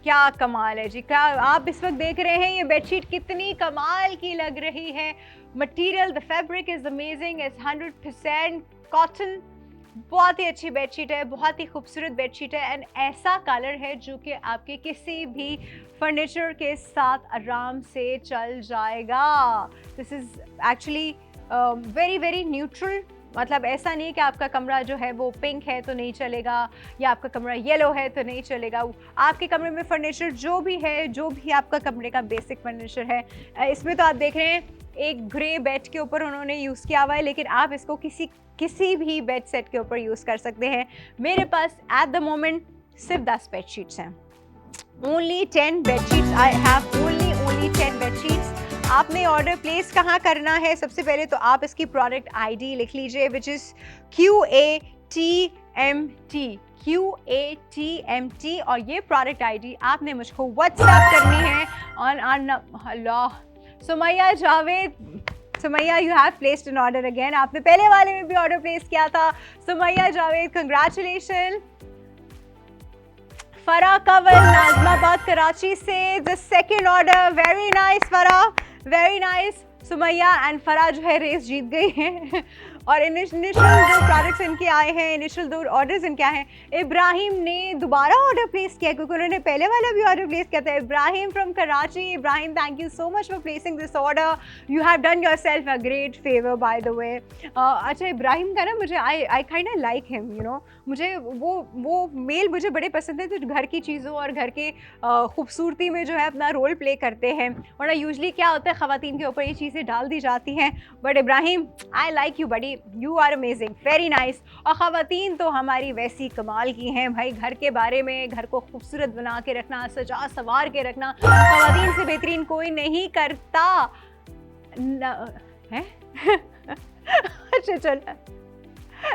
क्या कमाल है जी, क्या आप इस वक्त देख रहे हैं ये बेडशीट कितनी कमाल की लग रही है। Material, the fabric is amazing, is 100% cotton. बहुत ही अच्छी बेडशीट है, बहुत ही खूबसूरत बेडशीट है, एंड ऐसा कलर है जो कि आपके किसी भी फर्नीचर के साथ आराम से चल जाएगा। This is actually very very neutral, मतलब ऐसा नहीं कि आपका कमरा जो है वो पिंक है तो नहीं चलेगा, या आपका कमरा येलो है तो नहीं चलेगा। आपके कमरे में फर्नीचर जो भी है, जो भी आपका कमरे का बेसिक फर्नीचर है, इसमें तो आप देख रहे हैं एक ग्रे बेड के ऊपर उन्होंने यूज़ किया हुआ है, लेकिन आप इसको किसी भी बेड सेट के ऊपर यूज़ कर सकते हैं। मेरे पास एट द मोमेंट सिर्फ 10 बेडशीट्स हैं, only 10 bedsheets I have, only 10 bedsheets. आपने ऑर्डर प्लेस कहाँ करना है? सबसे पहले तो आप इसकी प्रोडक्ट आईडी लिख लीजिए, विच इज़ QATMT, और ये प्रोडक्ट आईडी आपने मुझको व्हाट्सएप करनी है ऑन अल्लाह Sumaiya Javed. Sumaiya, you have placed an order again, आपने पहले वाले में भी ऑर्डर प्लेस किया था। सुमैया जावेद, कंग्रेचुलेशन। फरा कंवल, नाजमाबाद कराची से, the second order, very nice Farah, very nice. Sumaiya and Farah जो है रेस जीत गई हैं और इनिशियल जो प्रोडक्ट्स इनके आए हैं, इनिशियल 2 ऑर्डर्स इनके आए हैं। इब्राहिम ने दोबारा ऑर्डर प्लेस किया क्योंकि उन्होंने पहले वाला भी ऑर्डर प्लेस किया था। Ibrahim from Karachi, Ibrahim thank you so much for placing this order, you have done your self a great favour bye the वे। अच्छा, इब्राहिम का ना मुझे I kind of like him, you know, मुझे वो मेल मुझे बड़े पसंद है जो घर की चीज़ों और घर के खूबसूरती में जो है अपना रोल प्ले करते हैं, वरना यूजली क्या होता है ख़वातीन के ऊपर ये चीज़ें डाल दी जाती हैं। But Ibrahim, I like you buddy, you are amazing, very nice. और ख़वातीन तो हमारी वैसी कमाल की हैं भाई, घर के बारे में, घर को खूबसूरत बना के रखना, सजा सवार के रखना, ख़वातीन से बेहतरीन कोई नहीं करता है। अच्छा चल,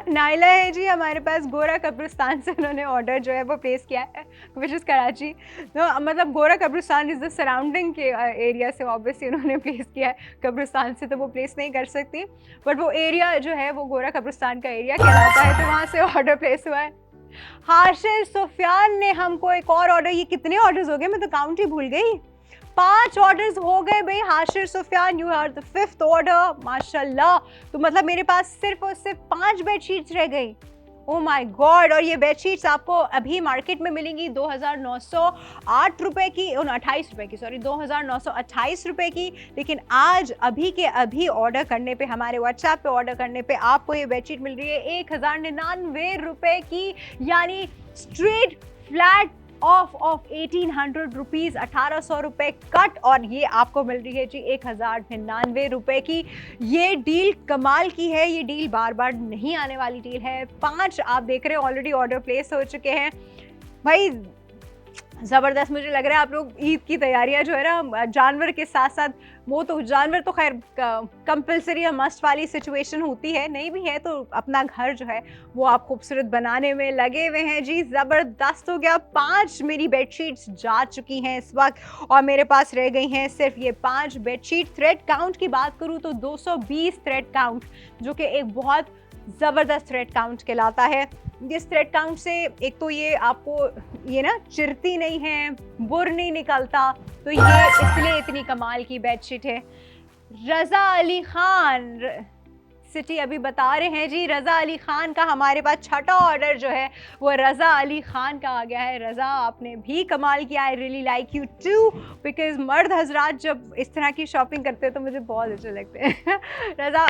नाइला है जी हमारे पास गोरा कब्रिस्तान से, उन्होंने ऑर्डर जो है वो प्लेस किया है, विच इज़ कराची। तो मतलब गोरा कब्रिस्तान इज़ द सराउंडिंग के एरिया से ऑब्वियसली उन्होंने प्लेस किया है, कब्रिस्तान से तो वो प्लेस नहीं कर सकती, बट वो एरिया जो है वो गोरा कब्रिस्तान का एरिया कहलाता है, तो वहाँ से ऑर्डर प्लेस हुआ है। हाशिर सुफियान ने हमको एक और ऑर्डर, ये कितने ऑर्डर्स हो गए, मैं तो काउंट ही भूल गई, 5 ऑर्डर्स हो गए भाई। Hashir Sufiyan, you are the 5th order, माशाल्लाह। तो मतलब मेरे पास सिर्फ और सिर्फ 5 बेडशीट्स रह गई। Oh my God. और ये बेडशीट्स आपको अभी मार्केट में मिलेंगी 2,908 रुपये की, 28 रुपये की, सॉरी 2,928 रुपये की, लेकिन आज अभी के अभी ऑर्डर करने पे, हमारे व्हाट्सएप पे ऑर्डर करने पे आपको ये बेडशीट मिल रही है 1,099 रुपये की, यानी स्ट्रेट फ्लैट ऑफ 1,800 रुपीज़, 1,800 रुपये कट, और ये आपको मिल रही है जी 1,099 रुपये की। ये डील कमाल की है, ये डील बार बार नहीं आने वाली डील है। 5 आप देख रहे हैं ऑलरेडी ऑर्डर प्लेस हो चुके हैं भाई, ज़बरदस्त। मुझे लग रहा है आप लोग ईद की तैयारियां जो है ना, जानवर के साथ साथ, वो तो जानवर तो खैर कंपलसरी या मस्ट वाली सिचुएशन होती है, नहीं भी है तो अपना घर जो है वो आप खूबसूरत बनाने में लगे हुए हैं जी। ज़बरदस्त हो गया। 5 मेरी बेडशीट्स जा चुकी हैं इस वक्त, और मेरे पास रह गई हैं सिर्फ ये 5 बेडशीट। थ्रेड काउंट की बात करूँ तो 220 थ्रेड काउंट, जो कि एक बहुत ज़बरदस्त थ्रेड काउंट कहलाता है। जिस थ्रेड काउंट से एक तो ये आपको ये ना चिरती नहीं है, बुर नहीं निकलता, तो ये इसलिए इतनी कमाल की बेडशीट है। रज़ा अली खान सिटी अभी बता रहे हैं जी, रज़ा अली खान का हमारे पास 6ठा ऑर्डर जो है वो रज़ा अली खान का आ गया है। रज़ा, आपने भी कमाल किया, I really like you too, because मर्द हजरात जब इस तरह की शॉपिंग करते हैं तो मुझे बहुत अच्छे लगते हैं। रज़ा,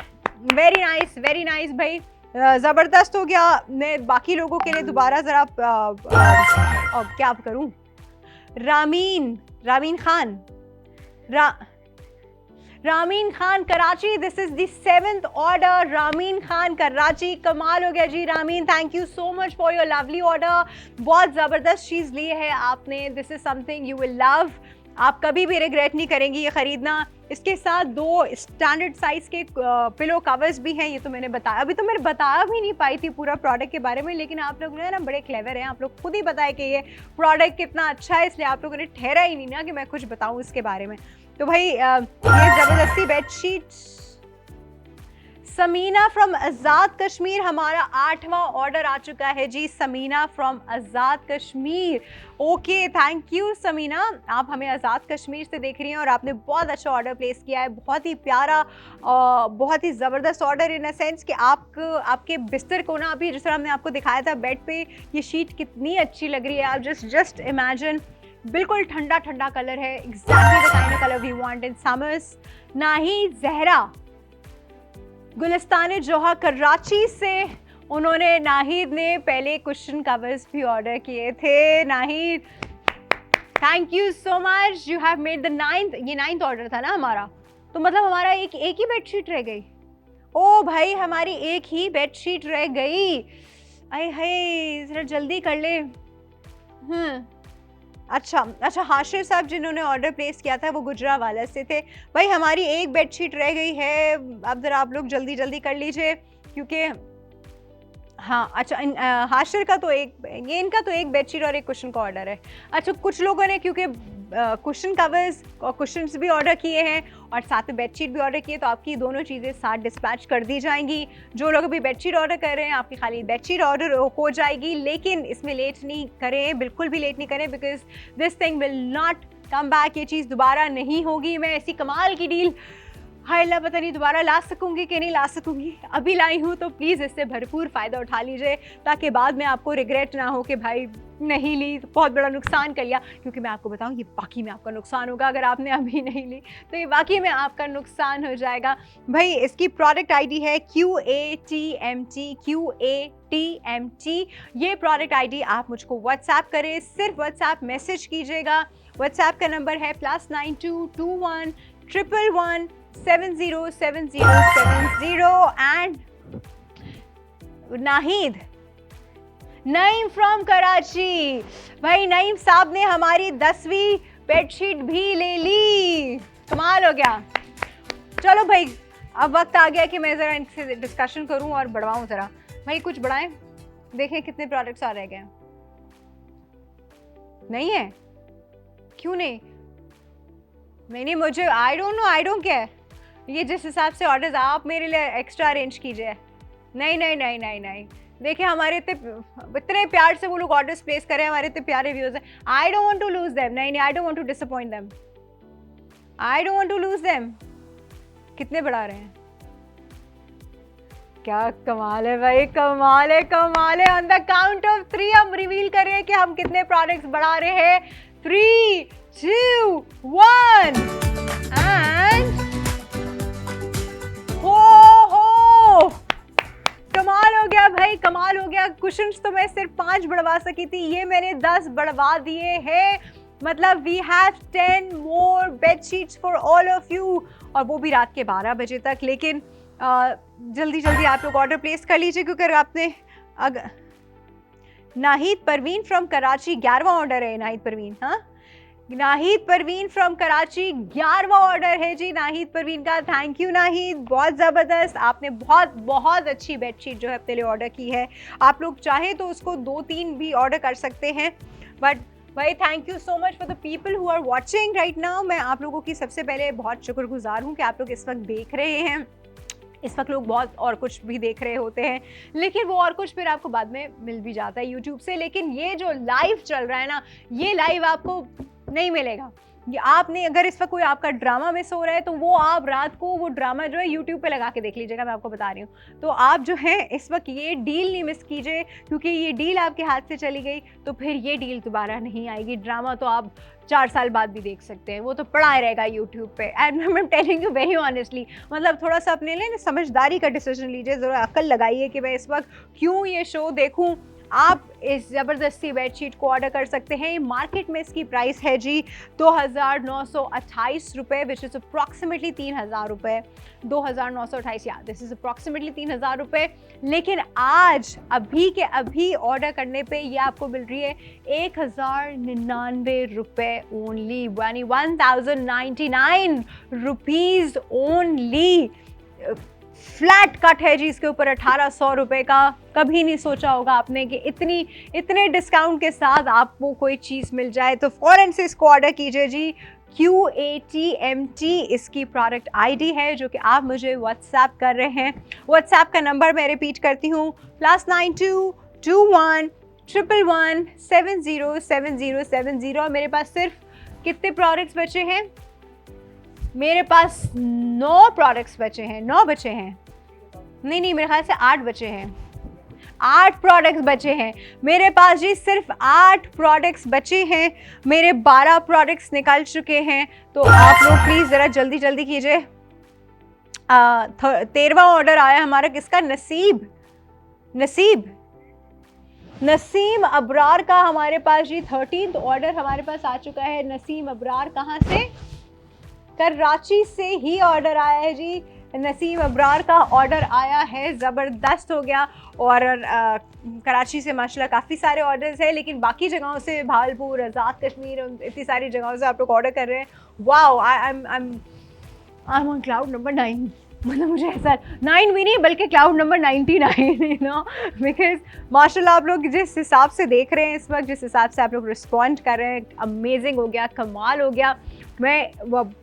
वेरी नाइस भाई। जबरदस्त हो गया। मैं बाकी लोगों के लिए दोबारा जरा क्या करूं? Rameen Khan, Rameen Khan Karachi, this is the 7th order. Rameen Khan Karachi, कमाल हो गया जी Rameen, thank you so much for your lovely order. बहुत ज़बरदस्त चीज़ ली है आपने, this is something you will love, आप कभी भी रिग्रेट नहीं करेंगी ये ख़रीदना। इसके साथ 2 स्टैंडर्ड साइज़ के पिलो कवर्स भी हैं, ये तो मैंने बताया, अभी तो मैंने बताया भी नहीं पाई थी पूरा प्रोडक्ट के बारे में, लेकिन आप लोग ना बड़े क्लेवर हैं, आप लोग खुद ही बताए कि ये प्रोडक्ट कितना अच्छा है, इसलिए आप लोगों ने ठहरा ही नहीं ना कि मैं कुछ बताऊं इसके बारे में। तो भाई ये ज़बरदस्ती बेडशीट। समीना फ्रॉम आज़ाद कश्मीर, हमारा 8वां ऑर्डर आ चुका है जी, Samina from Azad Kashmir. Okay, thank you Samina, आप हमें आज़ाद कश्मीर से देख रही हैं और आपने बहुत अच्छा ऑर्डर प्लेस किया है, बहुत ही प्यारा, बहुत ही ज़बरदस्त ऑर्डर इन अ सेंस कि आपके बिस्तर को ना, अभी जिस तरह हमने आपको दिखाया था बेड पे, ये शीट कितनी अच्छी लग रही है, आप जस्ट इमेजिन, बिल्कुल ठंडा ठंडा कलर है, exactly the kind of colour we want in summers. Nahid Zahra Gulistan Johar Karachi से, उन्होंने, नाहिद ने पहले कुशन कवर्स भी ऑर्डर किए थे। Nahid, thank you so much, you have made the 9th, ये 9th ऑर्डर था ना हमारा, तो मतलब हमारा एक ही बेडशीट रह गई। ओ भाई, हमारी एक ही बेडशीट रह गई, अरे हाय, जरा जल्दी कर ले। अच्छा, हाशिर साहब जिन्होंने ऑर्डर प्लेस किया था वो गुजरावाला से थे। भाई हमारी एक बेडशीट रह गई है, अब ज़रा आप लोग जल्दी जल्दी कर लीजिए, क्योंकि हाँ, अच्छा, हाशिर का तो ये इनका तो एक बेडशीट और एक कुशन का ऑर्डर है। अच्छा, कुछ लोगों ने क्योंकि कुशन कवर्स और कुशन्स भी ऑर्डर किए हैं और साथ में बेडशीट भी ऑर्डर किए, तो आपकी दोनों चीज़ें साथ डिस्पैच कर दी जाएंगी। जो लोग अभी बेडशीट ऑर्डर कर रहे हैं, आपकी खाली बेडशीट ऑर्डर हो जाएगी, लेकिन इसमें लेट नहीं करें, बिल्कुल भी लेट नहीं करें, because this thing will not come back, ये चीज़ दोबारा नहीं होगी। मैं ऐसी कमाल की डील, हाय अल्लाह, पता नहीं दोबारा ला सकूंगी कि नहीं ला सकूंगी, अभी लाई हूँ, तो प्लीज़ इससे भरपूर फ़ायदा उठा लीजिए, ताकि बाद में आपको रिग्रेट ना हो कि भाई नहीं ली तो बहुत बड़ा नुकसान कर लिया। क्योंकि मैं आपको बताऊँ, ये वाकई में आपका नुकसान होगा, अगर आपने अभी नहीं ली तो ये वाकई में आपका नुकसान हो जाएगा। भाई इसकी प्रोडक्ट ID है QATMT। ये प्रोडक्ट ID आप मुझको व्हाट्सएप करें, सिर्फ व्हाट्सएप मैसेज कीजिएगा। व्हाट्सएप का नंबर है +9221 111 707070 एंड नाहिद नईम फ्रॉम कराची। भाई नईम साहब ने हमारी 10वीं बेडशीट भी ले ली, कमाल हो गया। चलो भाई, अब वक्त आ गया कि मैं ज़रा इनसे डिस्कशन करूं और बढ़वाऊं ज़रा। भाई कुछ बढ़ाएं, देखें कितने प्रोडक्ट्स आ रह गए। नहीं है, क्यों नहीं? नहीं, मुझे आई डोंट केयर, ये जिस हिसाब से ऑर्डर्स आप मेरे लिए एक्स्ट्रा अरेंज कीजिए। नहीं, देखिए हमारे इतने प्यार से वो लोग ऑर्डर्स प्लेस कर रहे हैं, हमारे इतने प्यारे व्यूअर्स हैं, I don't want to lose them. नहीं, I don't want to disappoint them, I don't want to lose them. कितने बढ़ा रहे हैं, क्या कमाल है भाई, कमाल है। ऑन द काउंट ऑफ 3 हम रिवील कर रहे हैं कि हम कितने प्रोडक्ट्स बढ़ा रहे हैं। 3, 2, 1 एंड हो कमाल हो गया भाई, कमाल हो गया। कुशन्स तो मैं सिर्फ 5 बढ़वा सकी थी, ये मैंने 10 बढ़वा दिए हैं, मतलब we have 10 more bedsheets for all of you, और वो भी रात के 12 बजे तक। लेकिन जल्दी आप लोग ऑर्डर प्लेस कर लीजिए, क्योंकि आपने नाहिद परवीन फ्रॉम कराची, 11वां ऑर्डर है नाहिद परवीन। हाँ, नाहिद परवीन फ्रॉम कराची, 11वां ऑर्डर है जी नाहिद परवीन का। थैंक यू नाहिद, बहुत ज़बरदस्त, आपने बहुत अच्छी बेडशीट जो है अपने लिए ऑर्डर की है। आप लोग चाहे तो उसको 2-3 भी ऑर्डर कर सकते हैं, बट भाई thank you so much for the people who are watching right now. मैं आप लोगों की सबसे पहले बहुत शुक्रगुजार हूँ कि आप लोग इस वक्त देख रहे हैं। इस वक्त लोग बहुत और कुछ भी देख रहे होते हैं, लेकिन वो और कुछ फिर आपको बाद में मिल भी जाता है यूट्यूब से। लेकिन ये जो लाइव चल रहा है ना, ये लाइव आपको नहीं मिलेगा, ये आपने अगर इस वक्त कोई आपका ड्रामा मिस हो रहा है तो वो आप रात को वो ड्रामा जो है यूट्यूब पे लगा के देख लीजिएगा, मैं आपको बता रही हूँ। तो आप जो है इस वक्त ये डील नहीं मिस कीजिए, क्योंकि ये डील आपके हाथ से चली गई तो फिर ये डील दोबारा नहीं आएगी। ड्रामा तो आप 4 साल बाद भी देख सकते हैं, वो तो पड़ा ही रहेगा यूट्यूब पे। And I am telling you very honestly, मतलब थोड़ा सा अपने लिए समझदारी का डिसीजन लीजिए, ज़रा अक्ल लगाइए कि मैं इस वक्त क्यों ये शो देखूँ। आप इस ज़बरदस्ती बेडशीट को ऑर्डर कर सकते हैं। मार्केट में इसकी प्राइस है जी 2,928 रुपये, विच इज़ अप्रॉक्सीमेटली 3,000 रुपये। 2,928, या दिस इज़ अप्रॉक्सीमेटली 3,000 रुपये। लेकिन आज अभी के अभी ऑर्डर करने पे ये आपको मिल रही है 1,099 रुपये ओनली, यानी 1,099 रुपीज़ ओनली। फ्लैट कट है जी इसके ऊपर 1,800 रुपये का। कभी नहीं सोचा होगा आपने कि इतने डिस्काउंट के साथ आपको कोई चीज़ मिल जाए, तो फ़ौरन से इसको ऑर्डर कीजिए जी। QATMT इसकी प्रोडक्ट आईडी है जो कि आप मुझे व्हाट्सएप कर रहे हैं। व्हाट्सएप का नंबर मैं रिपीट करती हूँ, +9221 111 707070। मेरे पास सिर्फ कितने प्रोडक्ट्स बचे हैं? मेरे पास 9 प्रोडक्ट्स बचे हैं, 9 बचे हैं, नहीं मेरे ख्याल से 8 बचे हैं। 8 प्रोडक्ट्स बचे हैं मेरे पास जी, सिर्फ 8 प्रोडक्ट्स बचे हैं। मेरे 12 प्रोडक्ट्स निकल चुके हैं, तो आप लोग प्लीज़ ज़रा जल्दी जल्दी कीजिए। 13वां ऑर्डर आया हमारा, किसका? नसीम अबरार का हमारे पास जी 13th ऑर्डर हमारे पास आ चुका है। नसीम अबरार कहाँ से? कराची से ही ऑर्डर आया है जी। नसीम अबरार का ऑर्डर आया है, ज़बरदस्त हो गया। और कराची से माशाल्लाह काफ़ी सारे ऑर्डर्स हैं, लेकिन बाकी जगहों से, भावलपुर, आज़ाद कश्मीर, इतनी सारी जगहों से आप लोग ऑर्डर कर रहे हैं। Wow, I am on cloud number 9। मतलब मुझे ऐसा 9 भी नहीं बल्कि cloud number 99, you know, because माशाल्लाह आप लोग जिस हिसाब से देख रहे हैं इस वक्त, जिस हिसाब से आप लोग रिस्पॉन्ड कर रहे हैं, अमेजिंग हो गया, कमाल हो गया। मैं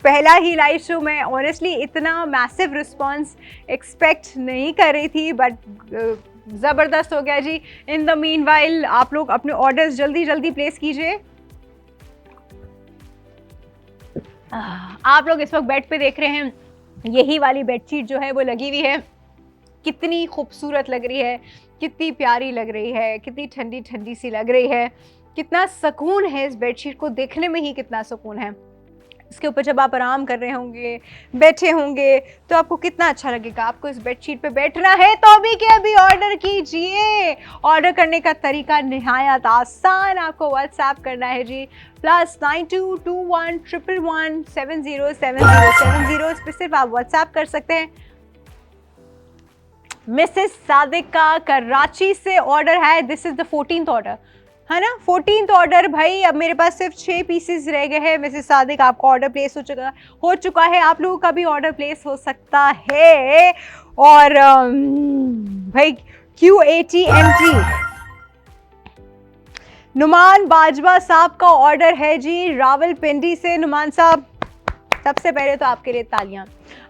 पहला ही लाइव शो में ऑनेस्टली इतना मैसिव रिस्पॉन्स एक्सपेक्ट नहीं कर रही थी, बट ज़बरदस्त हो गया जी। इन द मीन वाइल आप लोग अपने ऑर्डर्स जल्दी जल्दी प्लेस कीजिए। आप लोग इस वक्त बेड पे देख रहे हैं, यही वाली बेडशीट जो है वो लगी हुई है। कितनी खूबसूरत लग रही है, कितनी प्यारी लग रही है, कितनी ठंडी ठंडी सी लग रही है। कितना सुकून है इस बेडशीट को देखने में ही, कितना सुकून है। इसके ऊपर जब आप आराम कर रहे होंगे, बैठे होंगे, तो आपको कितना अच्छा लगेगा। आपको इस बेडशीट पे बैठना है तो अभी के अभी ऑर्डर कीजिए। ऑर्डर करने का तरीका निहायत आसान, आपको व्हाट्सएप करना है जी, +9221 111 707070। इस पर सिर्फ आप व्हाट्सएप कर सकते हैं। मिसेस सादिक का कराची से ऑर्डर है, this is the 14th order है ना, 14th ऑर्डर। भाई अब मेरे पास सिर्फ 6 पीसेस रह गए हैं। मिसेस सादिक आपका ऑर्डर प्लेस हो चुका है। आप लोगों का भी ऑर्डर प्लेस हो सकता है। और भाई QATMT नुमान बाजवा साहब का ऑर्डर है जी, रावलपिंडी से। नुमान साहब, सबसे पहले तो आपके लिए तालियां।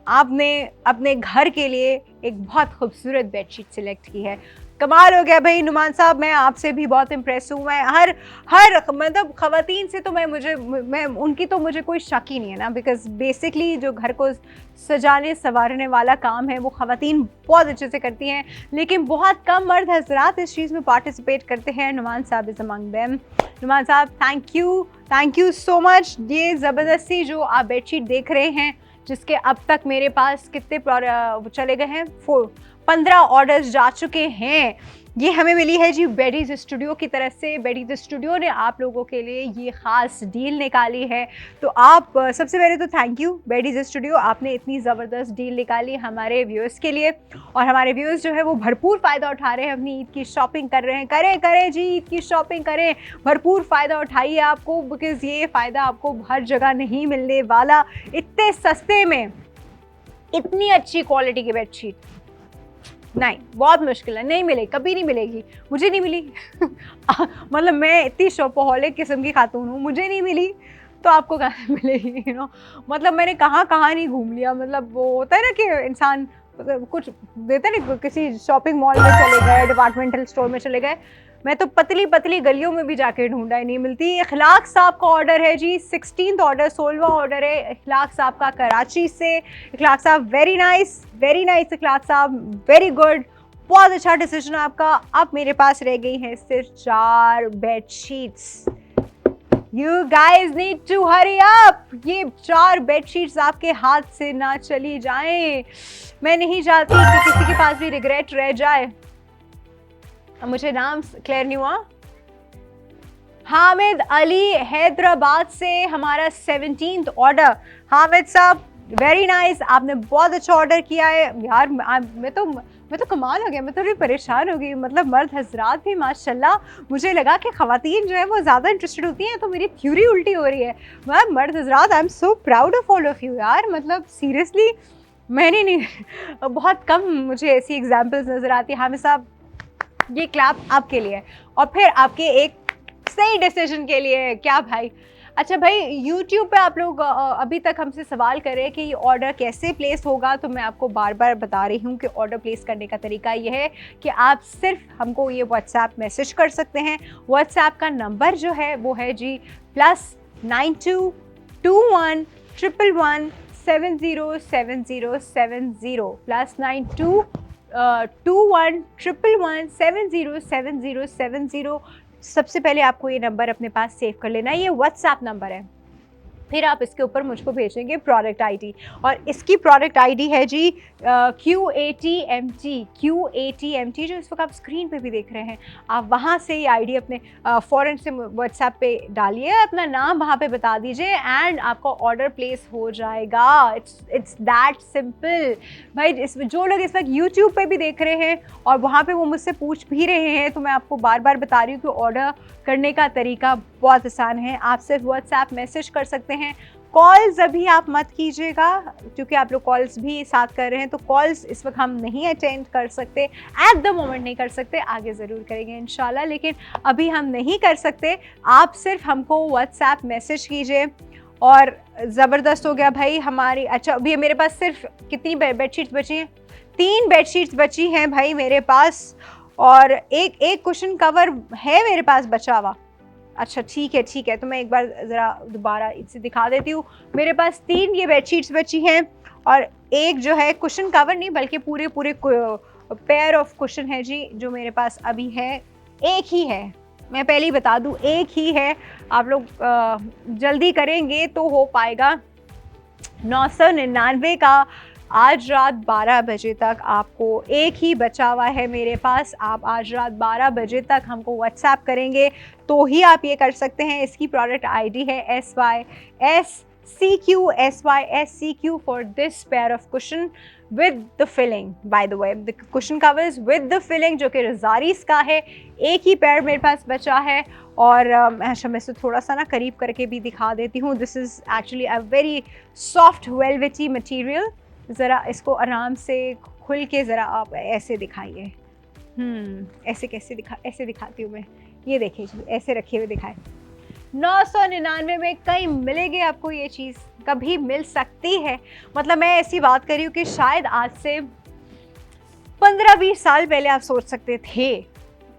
आपने अपने घर के लिए एक बहुत खूबसूरत बेडशीट सिलेक्ट की है, कमाल हो गया भाई नुमान साहब। मैं आपसे भी बहुत इम्प्रेस हूँ। मैं हर मतलब ख़वातीन से तो मैं उनकी तो मुझे कोई शक ही नहीं है ना, बिकॉज बेसिकली जो घर को सजाने संवारने वाला काम है वो ख़वातीन बहुत अच्छे से करती हैं, लेकिन बहुत कम मर्द हज़रात इस चीज़ में पार्टिसिपेट करते हैं। नुमान साहब इज़ अमंग देम। नुमान साहब थैंक यू सो मच। ये ज़बरदस्ती जो आप बेडशीट देख रहे हैं, जिसके अब तक मेरे पास कितने चले गए हैं, 15 ऑर्डर्स जा चुके हैं। ये हमें मिली है जी बेडीज़ स्टूडियो की तरफ से। बेडीज़ स्टूडियो ने आप लोगों के लिए ये ख़ास डील निकाली है, तो आप सबसे पहले तो थैंक यू बेडीज़ स्टूडियो, आपने इतनी ज़बरदस्त डील निकाली हमारे व्यूअर्स के लिए। और हमारे व्यूअर्स जो है वो भरपूर फ़ायदा उठा रहे हैं, अपनी ईद की शॉपिंग कर रहे हैं। करें जी, ईद की शॉपिंग करें, भरपूर फ़ायदा उठाइए आपको, बिकॉज़ ये फ़ायदा आपको हर जगह नहीं मिलने वाला। इतने सस्ते में इतनी अच्छी क्वालिटी की बेडशीट नहीं, बहुत मुश्किल है, नहीं मिलेगी, कभी नहीं मिलेगी। मुझे नहीं मिली मतलब मैं इतनी शॉपहॉलिक किस्म की खातून हूँ, मुझे नहीं मिली तो आपको कहाँ मिलेगी, यू नो। मतलब मैंने कहाँ नहीं घूम लिया। मतलब वो होता है ना कि इंसान कुछ देता है ना, किसी शॉपिंग मॉल में चले गए, डिपार्टमेंटल स्टोर में चले गए, मैं तो पतली पतली गलियों में भी जाके ढूंढा ही नहीं मिलती। इखलाक साहब का ऑर्डर है जी, 16th ऑर्डर, 16वां ऑर्डर है इखलाक साहब का कराची से। इखलाक साहब वेरी नाइस इखलाक साहब, वेरी गुड, बहुत अच्छा डिसीजन आपका। अब मेरे पास रह गई हैं सिर्फ 4 bedsheets. You guys need to hurry up! ये 4 बेडशीट्स आपके हाथ से ना चली जाएं। मैं नहीं चाहती कि किसी के पास भी रिग्रेट रह जाए। मुझे नाम क्लियर नहीं हुआ। हामिद अली हैदराबाद से हमारा 17th ऑर्डर। हामिद साहब वेरी नाइस, आपने बहुत अच्छा ऑर्डर किया है यार। मैं तो कमाल हो गया, मैं तो भी परेशान हो गई। मतलब मर्द हजरात भी माशाल्लाह, मुझे लगा कि ख़वातीन जो है वो ज़्यादा इंटरेस्टेड होती हैं, तो मेरी थ्योरी उल्टी हो रही है। मर्द हजरात, I am so proud of all of you यार। मतलब सीरियसली मैंने नहीं बहुत कम मुझे ऐसी एग्जाम्पल्स नज़र आती है। हामिद साहब ये क्लैप आपके लिए, और फिर आपके एक सही डिसीजन के लिए। क्या भाई। अच्छा भाई, YouTube पे आप लोग अभी तक हमसे सवाल कर रहे हैं कि ये ऑर्डर कैसे प्लेस होगा, तो मैं आपको बार बार बता रही हूँ कि ऑर्डर प्लेस करने का तरीका ये है कि आप सिर्फ हमको ये व्हाट्सएप मैसेज कर सकते हैं। व्हाट्सएप का नंबर जो है वो है जी +92 21 111 707070 +92 21 111 707070। सबसे पहले आपको ये नंबर अपने पास सेव कर लेना है, ये व्हाट्सएप नंबर है। फिर आप इसके ऊपर मुझको भेजेंगे प्रोडक्ट आईडी, और इसकी प्रोडक्ट आईडी है जी QATMT, जो इस वक्त आप स्क्रीन पे भी देख रहे हैं। आप वहाँ से ये आईडी अपने फ़ौरन से व्हाट्सएप पे डालिए, अपना नाम वहाँ पे बता दीजिए, एंड आपका ऑर्डर प्लेस हो जाएगा। इट्स दैट सिंपल भाई। जो लोग इस वक्त यूट्यूब पे भी देख रहे हैं और वहाँ पे वो मुझसे पूछ भी रहे हैं, तो मैं आपको बार बार बता रही हूँ कि ऑर्डर करने का तरीका बहुत आसान है। आप सिर्फ व्हाट्सएप मैसेज कर सकते हैं। कॉल्स अभी आप मत कीजिएगा, क्योंकि आप लोग कॉल्स भी साथ कर रहे हैं, तो कॉल्स इस वक्त हम नहीं अटेंड कर सकते, एट द मोमेंट नहीं कर सकते। आगे ज़रूर करेंगे इंशाल्लाह, लेकिन अभी हम नहीं कर सकते। आप सिर्फ हमको व्हाट्सएप मैसेज कीजिए, और ज़बरदस्त हो गया भाई हमारी। अच्छा, अभी मेरे पास सिर्फ कितनी बेडशीट्स बची हैं? 3 बेडशीट्स बची हैं भाई मेरे पास, और एक कुशन कवर है मेरे पास बचा हुआ। अच्छा ठीक है, तो मैं एक बार ज़रा दोबारा इससे दिखा देती हूँ। मेरे पास 3 ये बेडशीट्स बची हैं, और एक जो है कुशन कवर नहीं बल्कि पूरे पेयर ऑफ कुशन है जी, जो मेरे पास अभी है। एक ही है, मैं पहले ही बता दूँ, एक ही है। आप लोग जल्दी करेंगे तो हो पाएगा। 999 का आज रात 12 बजे तक आपको एक ही बचा हुआ है मेरे पास। आप आज रात 12 बजे तक हमको व्हाट्सएप करेंगे तो ही आप ये कर सकते हैं। इसकी प्रोडक्ट आईडी है SYSCQ for this pair of cushion with the filling. By the way, the cushion covers with the filling, जो कि रजारीज का है। एक ही पेयर मेरे पास बचा है, और अच्छा मैं इसे थोड़ा सा ना करीब करके भी दिखा देती हूँ। This is actually a very soft velvety material. ज़रा इसको आराम से खुल के ज़रा आप ऐसे दिखाइए। ऐसे दिखाती हूँ मैं। ये देखिए, ऐसे रखे हुए दिखाए। 999 में कहीं मिलेगी आपको ये चीज़? कभी मिल सकती है। मतलब मैं ऐसी बात कर रही हूँ कि शायद आज से 15-20 साल पहले आप सोच सकते थे।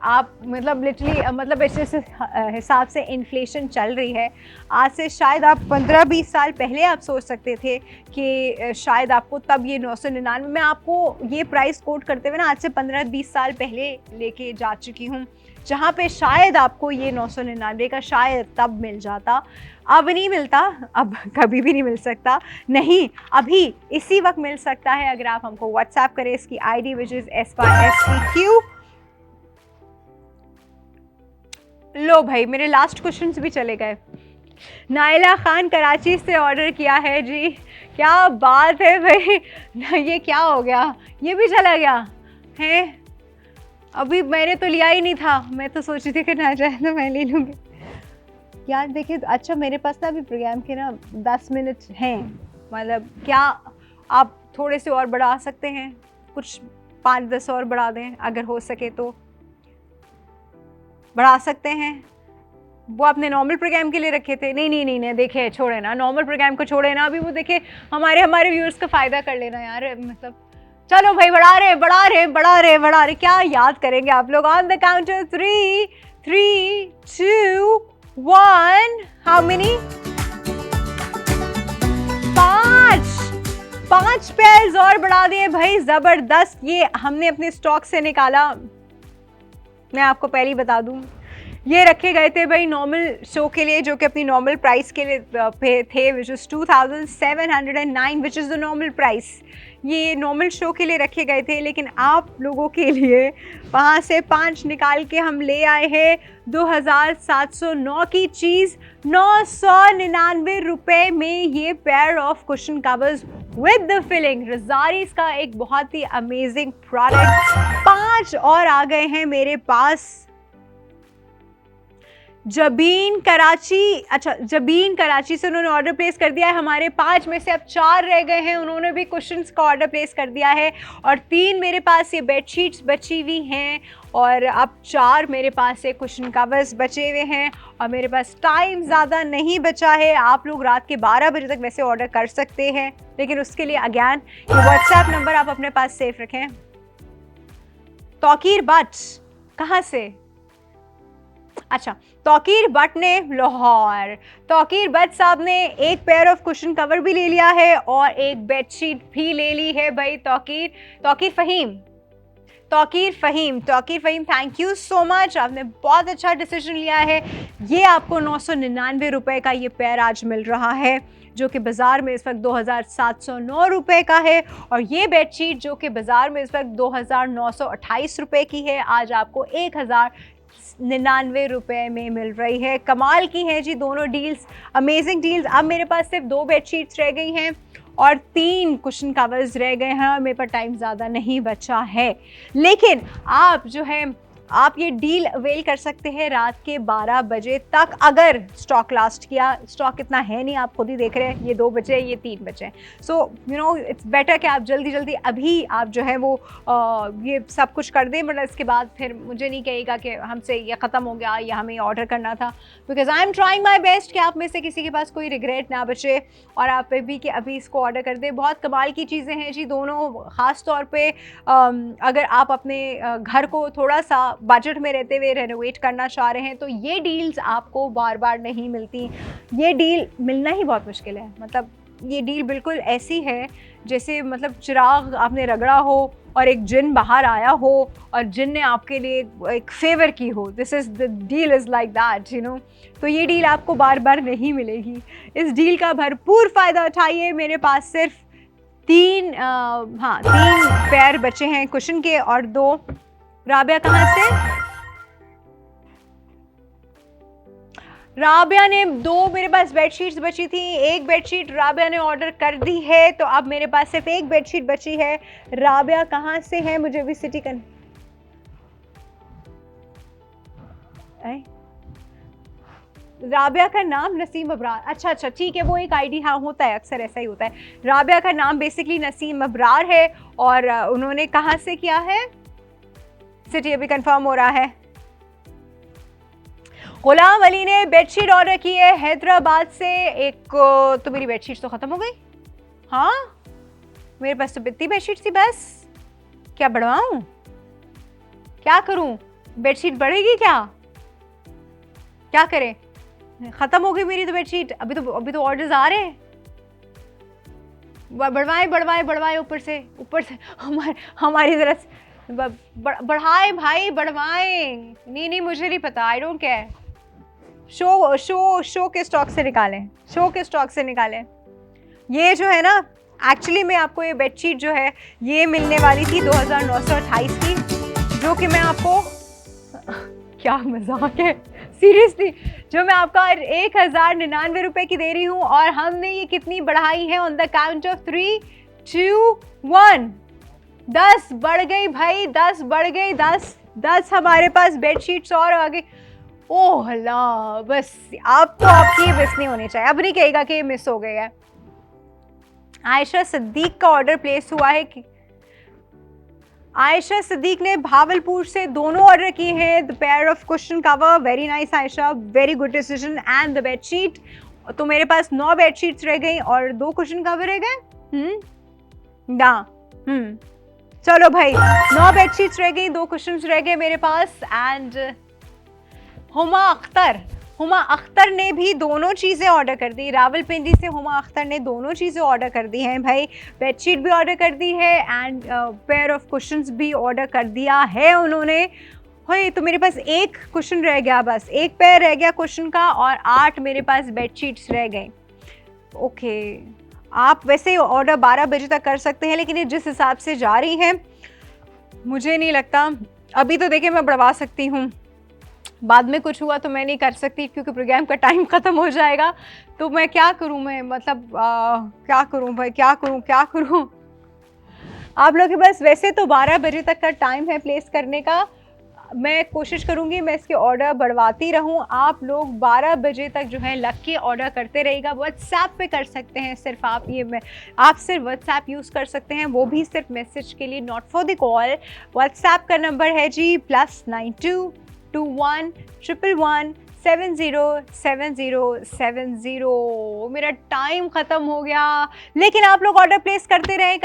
आप मतलब लिटरली मतलब ऐसे हिसाब से इन्फ्लेशन चल रही है, आज से शायद आप 15-20 साल पहले आप सोच सकते थे कि शायद आपको तब ये 999 में आपको ये प्राइस कोट करते हुए ना आज से 15-20 साल पहले लेके जा चुकी हूँ, जहाँ पे शायद आपको ये 999 का शायद तब मिल जाता। अब नहीं मिलता, अब कभी भी नहीं मिल सकता। नहीं, अभी इसी वक्त मिल सकता है अगर आप हमको व्हाट्सएप करें। इसकी आईडी विच इज़ SYSCQ। लो भाई, मेरे लास्ट क्वेश्चंस भी चले गए। नाइला खान कराची से ऑर्डर किया है जी। क्या बात है भाई, ये क्या हो गया, ये भी चला गया है? अभी मैंने तो लिया ही नहीं था, मैं तो सोची थी कि ना जाए तो मैं ले लूँगी यार। देखिए, अच्छा मेरे पास ना अभी प्रोग्राम के ना 10 मिनट हैं। मतलब क्या आप थोड़े से और बढ़ा सकते हैं? कुछ 5-10 और बढ़ा दें अगर हो सके तो बढ़ा सकते हैं। वो आपने नॉर्मल प्रोग्राम के लिए रखे थे। नहीं देखिए, छोड़े ना, नॉर्मल प्रोग्राम को छोड़े ना। अभी वो देखिए हमारे व्यूअर्स का फ़ायदा कर लेना यार। मतलब चलो भाई, बढ़ा रहे, क्या याद करेंगे आप लोग। On the counter 3, 3, 2, 1, how many? 5 pairs और बढ़ा दिए भाई, जबरदस्त। ये हमने अपने स्टॉक से निकाला, मैं आपको पहले ही बता दूं। ये रखे गए थे भाई नॉर्मल शो के लिए, जो कि अपनी नॉर्मल प्राइस के लिए पे थे, which is 2709, which is the normal price. ये नॉर्मल शो के लिए रखे गए थे, लेकिन आप लोगों के लिए वहाँ से 5 निकाल के हम ले आए हैं 2709 की चीज़। 999 रुपये में ये pair of cushion covers with the filling, Razaries का एक बहुत ही अमेजिंग प्रोडक्ट। 5 और आ गए हैं मेरे पास। जबीन कराची से उन्होंने ऑर्डर प्लेस कर दिया है। हमारे 5 में से अब 4 रह गए हैं, उन्होंने भी कुशन्स का ऑर्डर प्लेस कर दिया है। और 3 मेरे पास ये बेडशीट्स बची हुई हैं, और अब 4 मेरे पास से कुशन कवर्स बचे हुए हैं। और मेरे पास टाइम ज़्यादा नहीं बचा है। आप लोग रात के 12 बजे तक वैसे ऑर्डर कर सकते हैं, लेकिन उसके लिए अगैन ये व्हाट्सएप नंबर आप अपने पास सेफ रखें। तौकीर बट कहाँ से? अच्छा, तौकीर बट ने लाहौर। तौकीर बट साहब ने एक पेयर ऑफ कुशन कवर भी ले लिया है और एक बेडशीट भी ले ली है भाई। Tauqeer Fahim, thank you so much, आपने बहुत अच्छा डिसीजन लिया है। ये आपको 999 रुपये का ये पेयर आज मिल रहा है, जो कि बाज़ार में इस वक्त 2709 रुपये का है। और ये बेडशीट जो कि बाज़ार में इस वक्त 2928 रुपये की है, आज आपको 1099 रुपये में मिल रही है। कमाल की है जी दोनों डील्स, अमेजिंग डील्स। अब मेरे पास सिर्फ 2 बेडशीट्स रह गई हैं और 3 कुशन कवर्स रह गए हैं, और मेरे पास टाइम ज़्यादा नहीं बचा है। लेकिन आप जो है, आप ये डील अवेल कर सकते हैं रात के 12 बजे तक, अगर स्टॉक लास्ट किया। स्टॉक इतना है नहीं, आप खुद ही देख रहे हैं, ये 2 बचे, ये 3 बचे। So you know it's better कि आप जल्दी अभी आप जो है वो ये सब कुछ कर दें, मतलब इसके बाद फिर मुझे नहीं कहेगा कि हमसे ये ख़त्म हो गया या हमें ऑर्डर करना था। Because I am trying my best कि आप में से किसी के पास कोई रिग्रेट ना बचे, और आप भी कि अभी इसको ऑर्डर कर दें। बहुत कमाल की चीज़ें हैं जी दोनों, ख़ास तौर पर अगर आप अपने घर को थोड़ा सा बजट में रहते हुए रेनोवेट करना चाह रहे हैं, तो ये डील्स आपको बार बार नहीं मिलती। ये डील मिलना ही बहुत मुश्किल है। मतलब ये डील बिल्कुल ऐसी है जैसे मतलब चिराग आपने रगड़ा हो और एक जिन बाहर आया हो और जिन ने आपके लिए एक फेवर की हो। This is the deal is like that, you know. तो ये डील आपको बार बार नहीं मिलेगी। इस डील का भरपूर फ़ायदा उठाइए। मेरे पास सिर्फ 3 पेयर बचे हैं कुशन के, और 2 राबिया कहाँ से? राबिया ने 2 मेरे पास बेडशीट्स बची थी, एक बेडशीट राबिया ने ऑर्डर कर दी है, तो अब मेरे पास सिर्फ एक बेडशीट बची है। राबिया कहाँ से है, मुझे भी सिटी कर। राबिया का नाम नसीम अबरार, अच्छा ठीक है, वो एक आईडी, हाँ होता है, अक्सर ऐसा ही होता है। राबिया का नाम बेसिकली नसीम अबरार है, और उन्होंने कहाँ से किया है, सिटी अभी कंफर्म हो रहा है। गुलाम अली ने बेडशीट ऑर्डर की है हैदराबाद से। एक तो मेरी बेडशीट तो ख़त्म हो गई। हाँ, मेरे पास तो इतनी बेडशीट थी, बस क्या बढ़वाऊँ, क्या करूँ, बेडशीट बढ़ेगी क्या करें, ख़त्म हो गई मेरी तो बेडशीट। अभी तो ऑर्डर्स आ रहे हैं, बढ़वाए ऊपर से हमारी तरफ से बढ़ाए भाई, बढ़वाए। नहीं मुझे नहीं पता, आई डोंट केयर। शो के स्टॉक से निकालें। ये जो है ना, एक्चुअली में आपको ये बेडशीट जो है ये मिलने वाली थी 2928 की, जो कि मैं आपको क्या मजाक है, सीरियसली, जो मैं आपको 1099 रुपये की दे रही हूँ, और हमने ये कितनी बढ़ाई है ऑन द काउंट ऑफ 3, 2, 1। 10 बढ़ गई भाई, 10 बढ़ गई, 10 हमारे पास बेडशीट्स और आ गई। ओह अल्लाह, बस अब तो आपकी मिस नहीं होनी चाहिए, अब नहीं कहेगा कि ये मिस हो गया है। आयशा सिद्दीक का ऑर्डर प्लेस हुआ है कि आयशा सिद्दीक ने भावलपुर से दोनों ऑर्डर किए हैं। The pair of cushion cover, very nice Ayesha, very good decision. And the bedsheet, तो मेरे पास 9 बेडशीट्स रह गई और 2 कुशन कवर रह गए। चलो भाई, 9 बेडशीट्स रह गई, 2 कुशन्स रह गए मेरे पास। एंड हुमा अख्तर ने भी दोनों चीज़ें ऑर्डर कर दी। रावलपिंडी से हुमा अख्तर ने दोनों चीज़ें ऑर्डर कर दी हैं भाई। बेडशीट भी ऑर्डर कर दी है एंड पेयर ऑफ कुशन्स भी ऑर्डर कर दिया है उन्होंने। भाई तो मेरे पास एक कुशन रह गया, बस एक पैर रह गया कुशन का, और 8 मेरे पास बेडशीट्स रह गए। ओके, आप वैसे ऑर्डर 12 बजे तक कर सकते हैं, लेकिन ये जिस हिसाब से जा रही हैं मुझे नहीं लगता। अभी तो देखिए मैं बढ़वा सकती हूँ, बाद में कुछ हुआ तो मैं नहीं कर सकती क्योंकि प्रोग्राम का टाइम ख़त्म हो जाएगा। तो मैं क्या करूँ, मैं मतलब क्या करूँ भाई, क्या करूँ। आप लोग के पास वैसे तो 12 बजे तक का टाइम है प्लेस करने का। मैं कोशिश करूँगी मैं इसके ऑर्डर बढ़वाती रहूँ। आप लोग 12 बजे तक जो है लग के ऑर्डर करते रहेगा। व्हाट्सएप पे कर सकते हैं सिर्फ आप, आप सिर्फ व्हाट्सएप यूज़ कर सकते हैं, वो भी सिर्फ मैसेज के लिए, not for the call. WhatsApp का नंबर है जी +92 21 111 707070। मेरा टाइम ख़त्म हो गया, लेकिन आप लोग ऑर्डर प्लेस करते रहें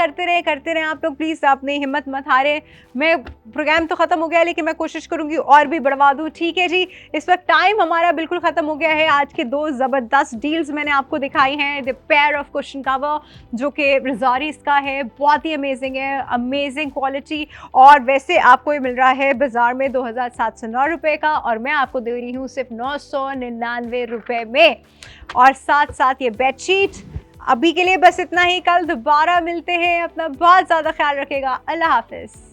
आप लोग, प्लीज़ अपनी हिम्मत मत हारें। मैं प्रोग्राम तो ख़त्म हो गया लेकिन मैं कोशिश करूँगी और भी बढ़वा दूँ, ठीक है जी। इस वक्त टाइम हमारा बिल्कुल ख़त्म हो गया है। आज के 2 ज़बरदस्त डील्स मैंने आपको दिखाई हैं। The pair of cushion cover जो कि रज़ारीज़ का है, बहुत ही अमेजिंग है, अमेजिंग क्वालिटी, और वैसे आपको ये मिल रहा है बाज़ार में 2709 रुपये का, और मैं आपको दे रही हूँ सिर्फ 999 रुपये में। और साथ साथ ये बेडशीट। अभी के लिए बस इतना ही, कल दोबारा मिलते हैं। अपना बहुत ज़्यादा ख्याल रखिएगा। अल्लाह हाफिज़।